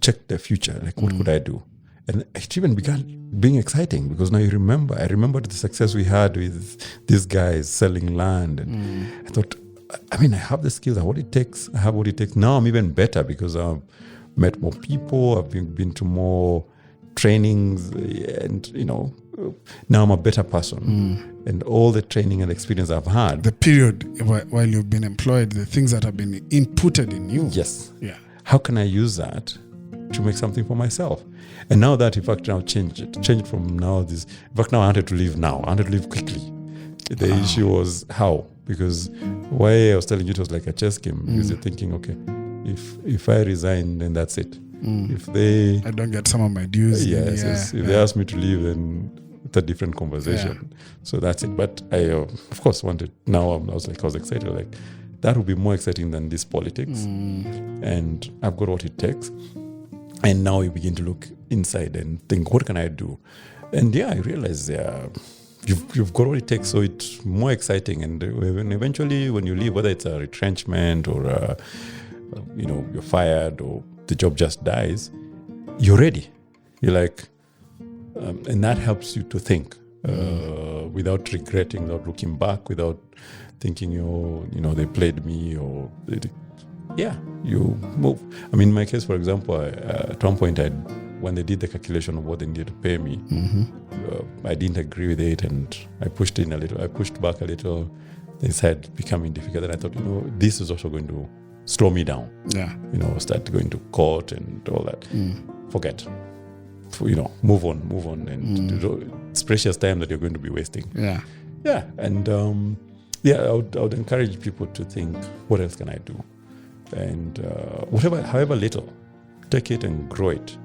checked the future, like what could I do? And it even began being exciting, because now I remembered the success we had with these guys selling land. And I thought, I mean, I have the skills, I have what it takes. Now I'm even better because I've met more people, I've been to more trainings, and, now I'm a better person. And all the training and experience I've had. The period while you've been employed, the things that have been inputted in you. Yes. Yeah. How can I use that to make something for myself? And now that, in fact, now change it from now this. In fact, now I wanted to leave now. I wanted to leave quickly. The issue was how, because why I was telling you it was like a chess game, because you're thinking, okay, if I resign, then that's it. If I don't get some of my dues. If they ask me to leave, then it's a different conversation. So that's it. But I, of course, wanted. Now I was excited. Like that would be more exciting than this politics. And I've got what it takes. And now you begin to look inside and think, what can I do? And I realize you've got what it takes, so it's more exciting. And eventually, when you leave, whether it's a retrenchment or you're fired or the job just dies, you're ready. You're like, and that helps you to think without regretting, without looking back, without thinking, they played me or you move. I mean, in my case, for example, at one point, when they did the calculation of what they needed to pay me, I didn't agree with it, and I pushed back a little. They said becoming difficult, and I thought, this is also going to slow me down. Start going to court and all that. Forget. Move on, and it's precious time that you're going to be wasting. And I would encourage people to think, what else can I do? And however little, take it and grow it.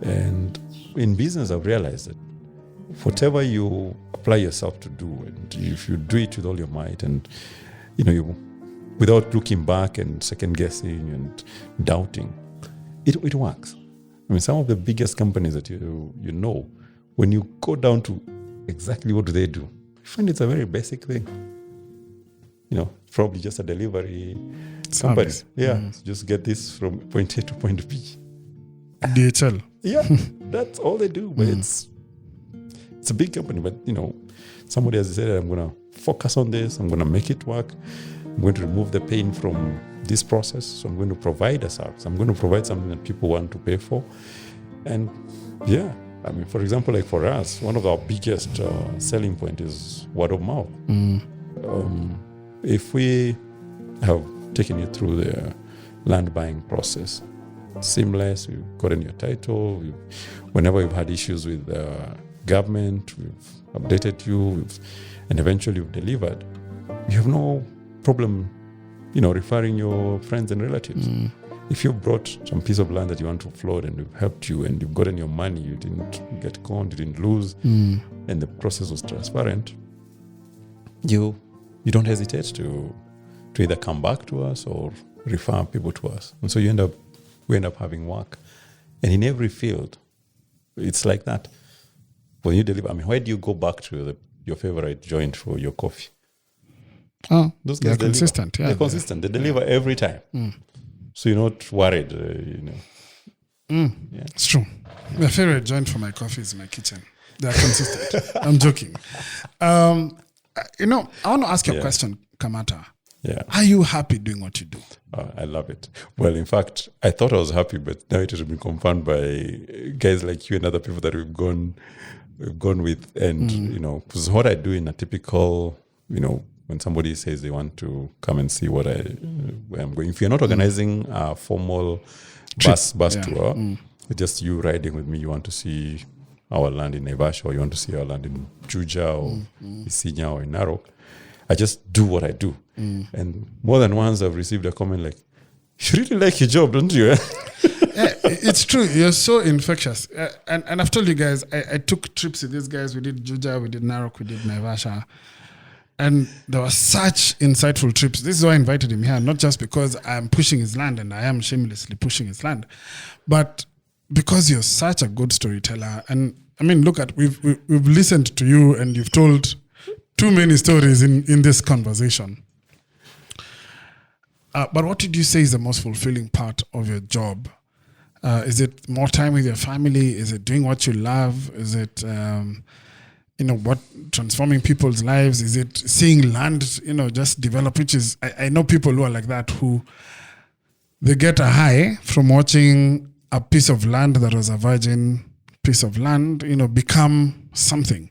And in business, I've realized that whatever you apply yourself to do, and if you do it with all your might, and you without looking back and second guessing and doubting, it works. I mean, some of the biggest companies that when you go down to exactly what do they do, you find it's a very basic thing. Probably just a delivery company. So just get this from point A to point B. DHL. That's all they do. But it's a big company. But somebody has said, I'm going to focus on this. I'm going to make it work. I'm going to remove the pain from this process. So I'm going to provide a service. I'm going to provide something that people want to pay for. And I mean, for example, like for us, one of our biggest selling point is word of mouth. If we have taken you through the land buying process, seamless, we've gotten your title, whenever you've had issues with the government, we've updated you, and eventually we've delivered, you have no problem, referring your friends and relatives. If you brought some piece of land that you want to flood and we've helped you and you've gotten your money, you didn't get conned, you didn't lose, and the process was transparent, you don't hesitate to either come back to us or refer people to us. And so we end up having work. And in every field, it's like that. When you deliver, I mean, why do you go back to your favorite joint for your coffee? Those guys are consistent. They're consistent. They deliver every time. So you're not worried, It's true. My favorite joint for my coffee is my kitchen. They're consistent. I'm joking. I want to ask you a question, Kamata. Are you happy doing what you do? I love it. Well, in fact, I thought I was happy, but now it has been confirmed by guys like you and other people that we've gone we've gone with, and because what I do in a typical, when somebody says they want to come and see where I'm going. If you're not organizing a formal bus tour, it's just you riding with me. You want to see our land in Naivasha, or you want to see our land in Juja or Isinya or in Narok. I just do what I do. And more than once I've received a comment like, you really like your job, don't you? It's true. You're so infectious. And I've told you guys, I took trips with these guys. We did Juja, we did Narok, we did Naivasha. And there were such insightful trips. This is why I invited him here, not just because I'm pushing his land, and I am shamelessly pushing his land, but because you're such a good storyteller. And I mean, look at, we've listened to you, and you've told too many stories in this conversation. But what did you say is the most fulfilling part of your job? Is it more time with your family? Is it doing what you love? Is it, what transforming people's lives? Is it seeing land, just develop? Which is, I know people who are like that, who they get a high from watching a piece of land that was a virgin piece of land, become something.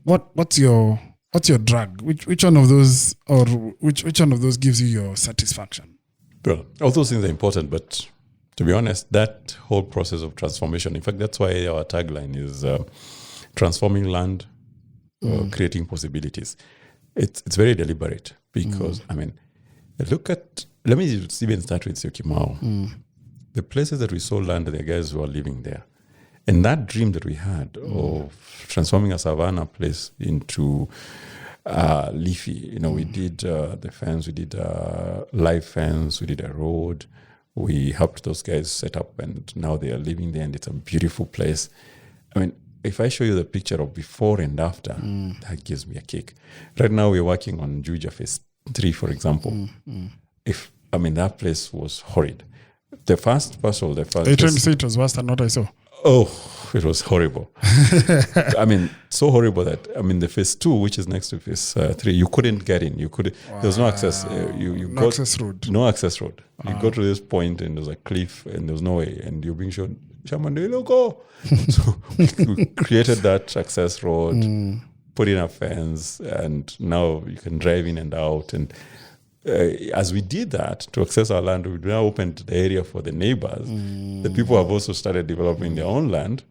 What's your drug? Which one of those, or which one of those gives you your satisfaction? Well, all those things are important, but to be honest, that whole process of transformation, in fact, that's why our tagline is transforming land, creating possibilities. It's very deliberate because, let me even start with Syokimau. The places that we sold land, the guys who are living there. And that dream that we had of transforming a savanna place into leafy, we did the fence, we did live fence, we did a road. We helped those guys set up, and now they are living there, and it's a beautiful place. If I show you the picture of before and after, that gives me a kick. Right now, we're working on Juja Phase 3, for example. That place was horrid. The first parcel, Are you trying to say it was worse than what I saw? Oh, it was horrible. So horrible that, the Phase 2, which is next to Phase 3, you couldn't get in. There was no access. No access road. No access road. You go to this point, and there's a cliff, and there's no way, and you're being shown, Shamandelo, go. So we created that access road, put in a fence, and now you can drive in and out. And as we did that to access our land, we now opened the area for the neighbors. The people have also started developing their own land.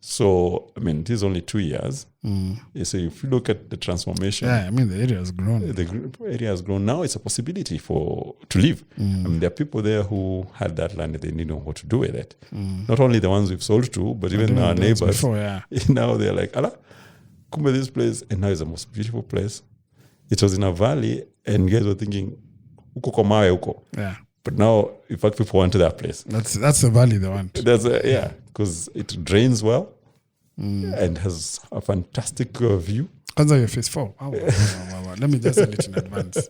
So, this is only 2 years. So if you look at the transformation. Yeah, the area has grown. The area has grown. Now it's a possibility to live. There are people there who had that land and they didn't know what to do with it. Not only the ones we've sold to, but even our neighbors. Before, now they're like, Ala, come to this place. And now it's the most beautiful place. It was in a valley, and guys were thinking, uko komawe uko. Yeah. But now, in fact, people want to that place. That's the valley they want. Because it drains well and has a fantastic view. Kwanza your Phase 4. Wow. Let me just say it in advance.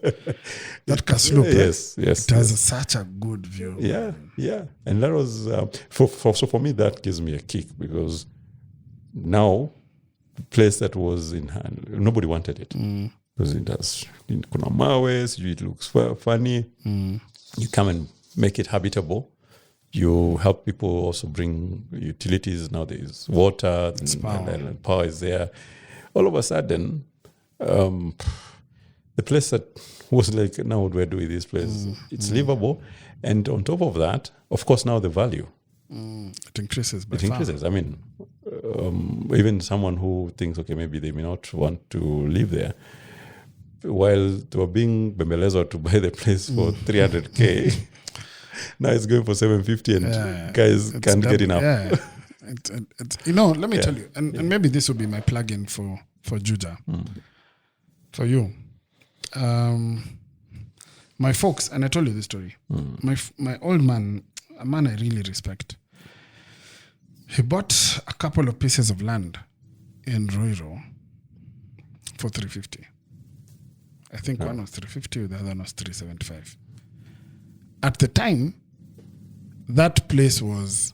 That Kasloop, yes. It has such a good view. Yeah. And that was, for me, that gives me a kick, because now, the place that was in hand, nobody wanted it. Because it does, kuna mawe, it looks funny. You come and make it habitable. You help people also bring utilities. Now there's water, and power is there. All of a sudden, the place that was like, now what do I do with this place? It's livable. And on top of that, of course, now the value. It increases. Even someone who thinks, okay, maybe they may not want to live there, while they were being bembelezwa to buy the place for 300K, now it's going for 750, and guys can't get enough. Yeah. Let me tell you, and maybe this will be my plug-in for Juja, for you. My folks, and I told you this story, my old man, a man I really respect, he bought a couple of pieces of land in Roiro for 350. I think one was 350, the other one was 375. At the time, that place was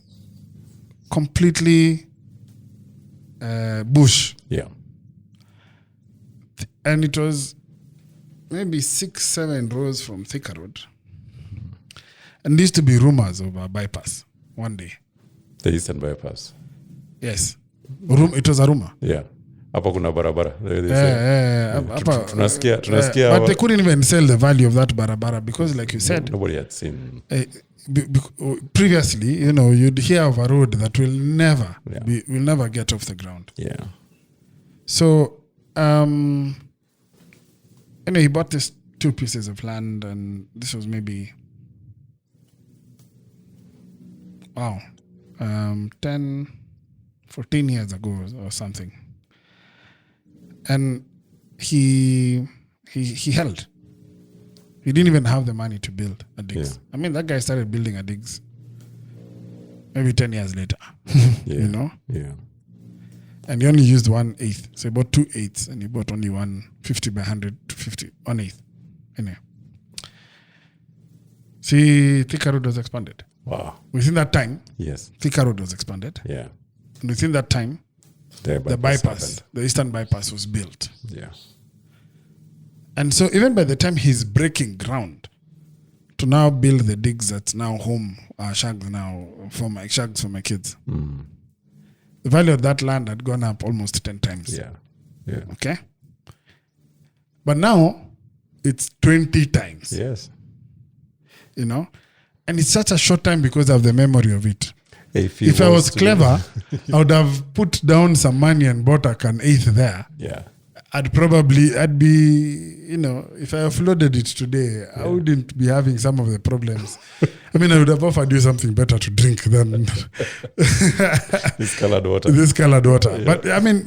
completely bush. Yeah. And it was maybe 6-7 rows from Thika Road. And there used to be rumors of a bypass one day. The Eastern Bypass. Yes. It was a rumor. Yeah. Hapa kuna barabara. They say, Hapa, tunasikia but they couldn't even sell the value of that barabara because, like you said, nobody had seen. Previously, you'd hear of a road that will never Yeah. will never get off the ground. Yeah. So, he bought these 2 pieces of land, and this was maybe 10, 14 years ago or something. And he held. He didn't even have the money to build a digs. Yeah. I mean, that guy started building a digs maybe 10 years later. Yeah. Yeah. And he only used 1/8. So he bought 2/8 and he bought only 150 by 100 to 50, 1/8. Anyway. See, Thika Road was expanded. Wow. Within that time, Yes. Thika Road was expanded. Yeah. And within that time, The bypass, the Eastern Bypass was built. Yeah. And so even by the time he's breaking ground to now build the digs that's now home, shags now, shags for my kids, the value of that land had gone up almost 10 times. Yeah. Yeah. Okay? But now, it's 20 times. Yes. And it's such a short time because of the memory of it. If I was clever, I would have put down some money and bought an 1/8 there. Yeah. I'd be, if I offloaded it today, I wouldn't be having some of the problems. I mean, I would have offered you something better to drink than This colored water. this colored water. Yeah. But I mean,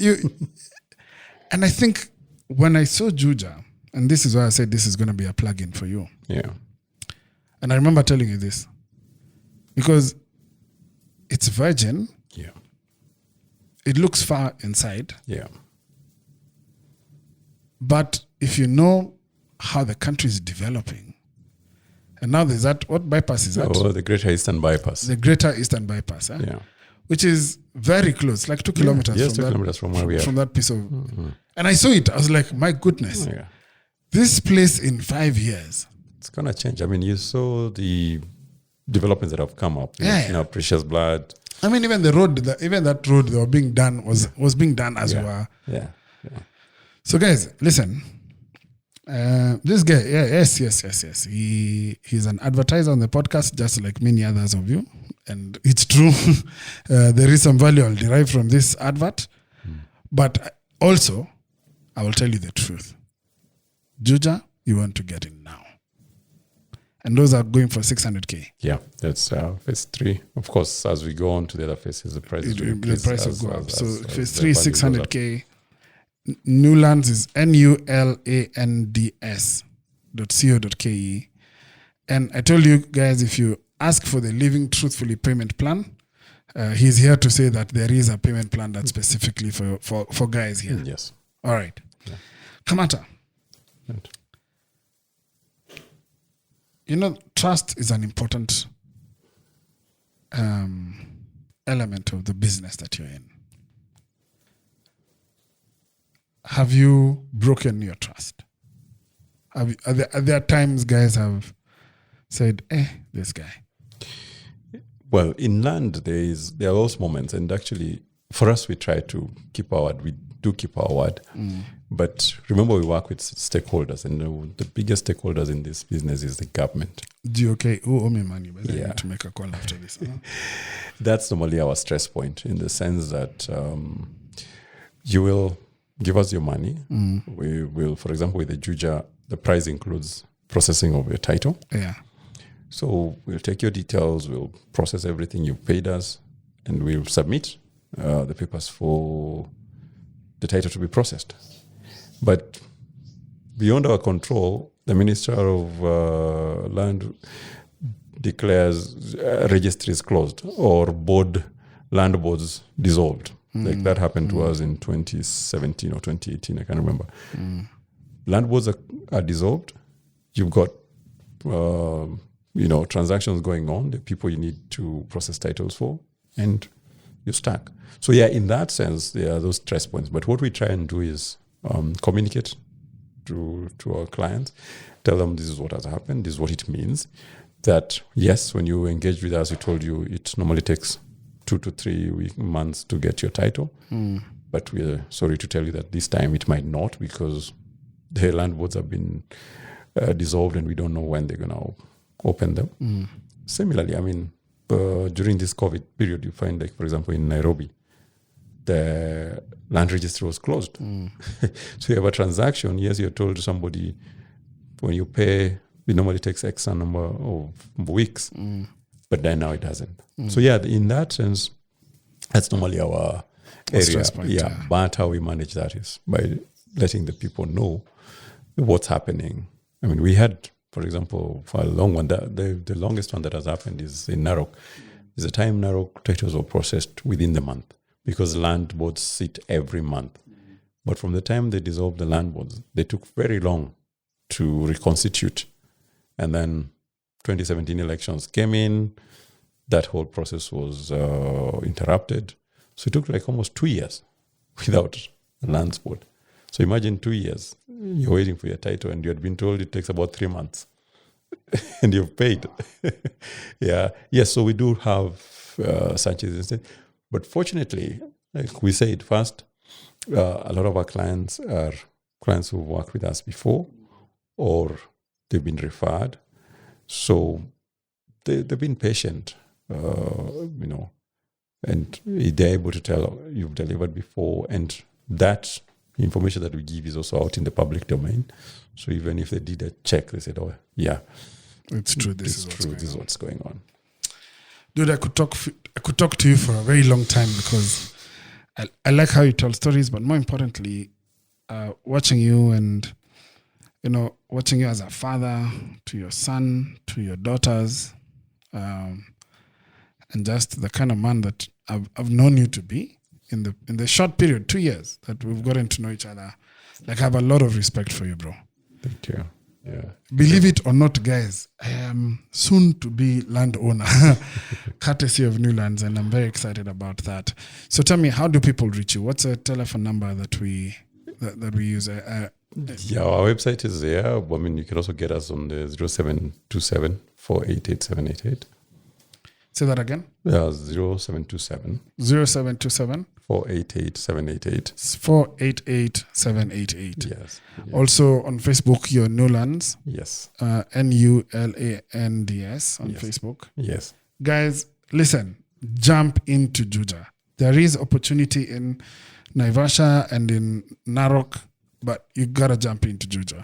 and I think when I saw Juja, and this is why I said this is going to be a plug-in for you. Yeah. And I remember telling you this because it's virgin. Yeah. It looks far inside. Yeah. But if you know how the country is developing, and now there's that, what bypass is that? Oh, the Greater Eastern Bypass. The Greater Eastern Bypass, Yeah. which is very close, like 2 kilometers, Yes, from, 2 that, kilometers from where we are. from that piece of. And I saw it. I was like, my goodness, Yeah. this place in 5 years. It's going to change. I mean, you saw the developments that have come up. Yeah. Precious blood. I mean, even the road, even that road that were being done was being done as well. Yeah. Yeah. So guys, listen. This guy, yes. He's an advertiser on the podcast, just like many others of you. And it's true. There is some value I'll derive from this advert. But also, I will tell you the truth. Juja, you want to get in now. And those are going for 600K. Yeah, that's phase 3. Of course, as we go on to the other phases, the price will increase. The price will go up. So phase the 3, value goes up. 600K. Newlands is nulands.co.ke. And I told you guys, if you ask for the Living Truthfully payment plan, he's here to say that there is a payment plan that's specifically for guys here. Yes. All right. Yeah. Kamata. Right. Trust is an important element of the business that you're in. Have you broken your trust? Are there times guys have said, this guy? Well, in land, there are those moments. And actually, for us, we try to keep our word. We do keep our word. But remember, we work with stakeholders. And the biggest stakeholders in this business is the government. Who owe me money? But I need to make a call after this. That's normally our stress point, in the sense that you will give us your money. We will, for example, with the Juja, the price includes processing of your title. Yeah. So we'll take your details, we'll process everything you've paid us, and we'll submit the papers for the title to be processed. But beyond our control, the Minister of Land declares registry is closed, or land boards dissolved. Like that happened to us in 2017 or 2018, I can't remember. Land boards are dissolved. You've got transactions going on, the people you need to process titles for, and you're stuck. So in that sense, there are those stress points. But what we try and do is communicate to our clients, tell them this is what has happened, this is what it means. That yes, when you engage with us, we told you it normally takes 2 to 3 months to get your title. But we're sorry to tell you that this time it might not, because the land boards have been dissolved and we don't know when they're going to open them. Similarly, I mean, during this COVID period, you find, like, for example, in Nairobi, the land registry was closed. So you have a transaction. Yes, you're told somebody, when you pay, it normally takes X number of weeks, but then now it doesn't. So yeah, in that sense, that's normally our area. Point, But how we manage that is by letting the people know what's happening. I mean, we had, for example, for a long one, the longest one that has happened is in Narok. There's a time Narok titles were processed within the month, because land boards sit every month. But from the time they dissolved the land boards, they took very long to reconstitute. And then 2017 elections came in, that whole process was interrupted. So it took like almost 2 years without a lands board. So imagine 2 years, you're waiting for your title and you had been told it takes about 3 months and you've paid. Yes, so we do have such instances. But fortunately, like we said first, a lot of our clients are clients who've worked with us before, or they've been referred. So they've been patient, and they're able to tell you've delivered before. And that information that we give is also out in the public domain. So even if they did a check, they said, oh, yeah, it's true. This is what's going on. Dude, I could talk to you for a very long time, because I like how you tell stories, but more importantly, watching you and, watching you as a father to your son, to your daughters, and just the kind of man that I've known you to be in the short period, 2 years that we've gotten to know each other. Like, I have a lot of respect for you, bro. Thank you. Yeah. Believe it or not, guys, I am soon to be landowner, courtesy of Newlands, and I'm very excited about that. So tell me, how do people reach you? What's a telephone number that we use? Our website is there. I mean, you can also get us on the 0727 488 788. Say that again. 0727 0727 488 788. 488 788. Yes. Also on Facebook, you're Newlands. Yes. Nulands on Facebook. Yes. Guys, listen, jump into Juja. There is opportunity in Naivasha and in Narok, but you gotta jump into Juja.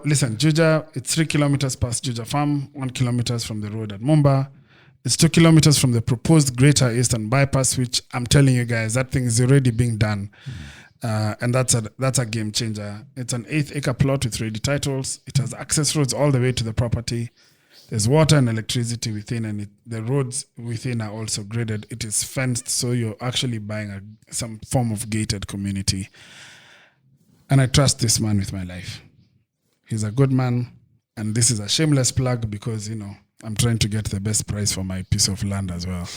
Listen, Juja, it's 3 kilometers past Juja Farm, 1 kilometer from the road at Mumba. It's 2 kilometers from the proposed Greater Eastern Bypass, which I'm telling you guys, that thing is already being done. And that's a game changer. It's an 8-acre plot with ready titles. It has access roads all the way to the property. There's water and electricity within, and the roads within are also graded. It is fenced, so you're actually buying some form of gated community. And I trust this man with my life. He's a good man, and this is a shameless plug because, I'm trying to get the best price for my piece of land as well.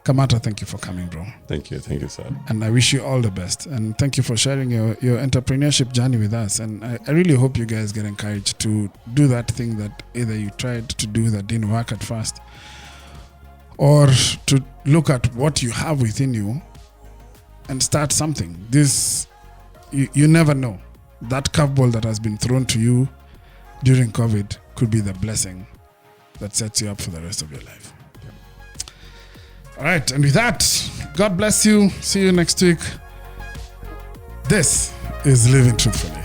Kamata, thank you for coming, bro. Thank you, sir. And I wish you all the best. And thank you for sharing your entrepreneurship journey with us. And I really hope you guys get encouraged to do that thing that either you tried to do that didn't work at first, or to look at what you have within you and start something. You never know. That curveball that has been thrown to you during COVID could be the blessing that sets you up for the rest of your life. All right, and with that, God bless you. See you next week. This is Living Truthfully.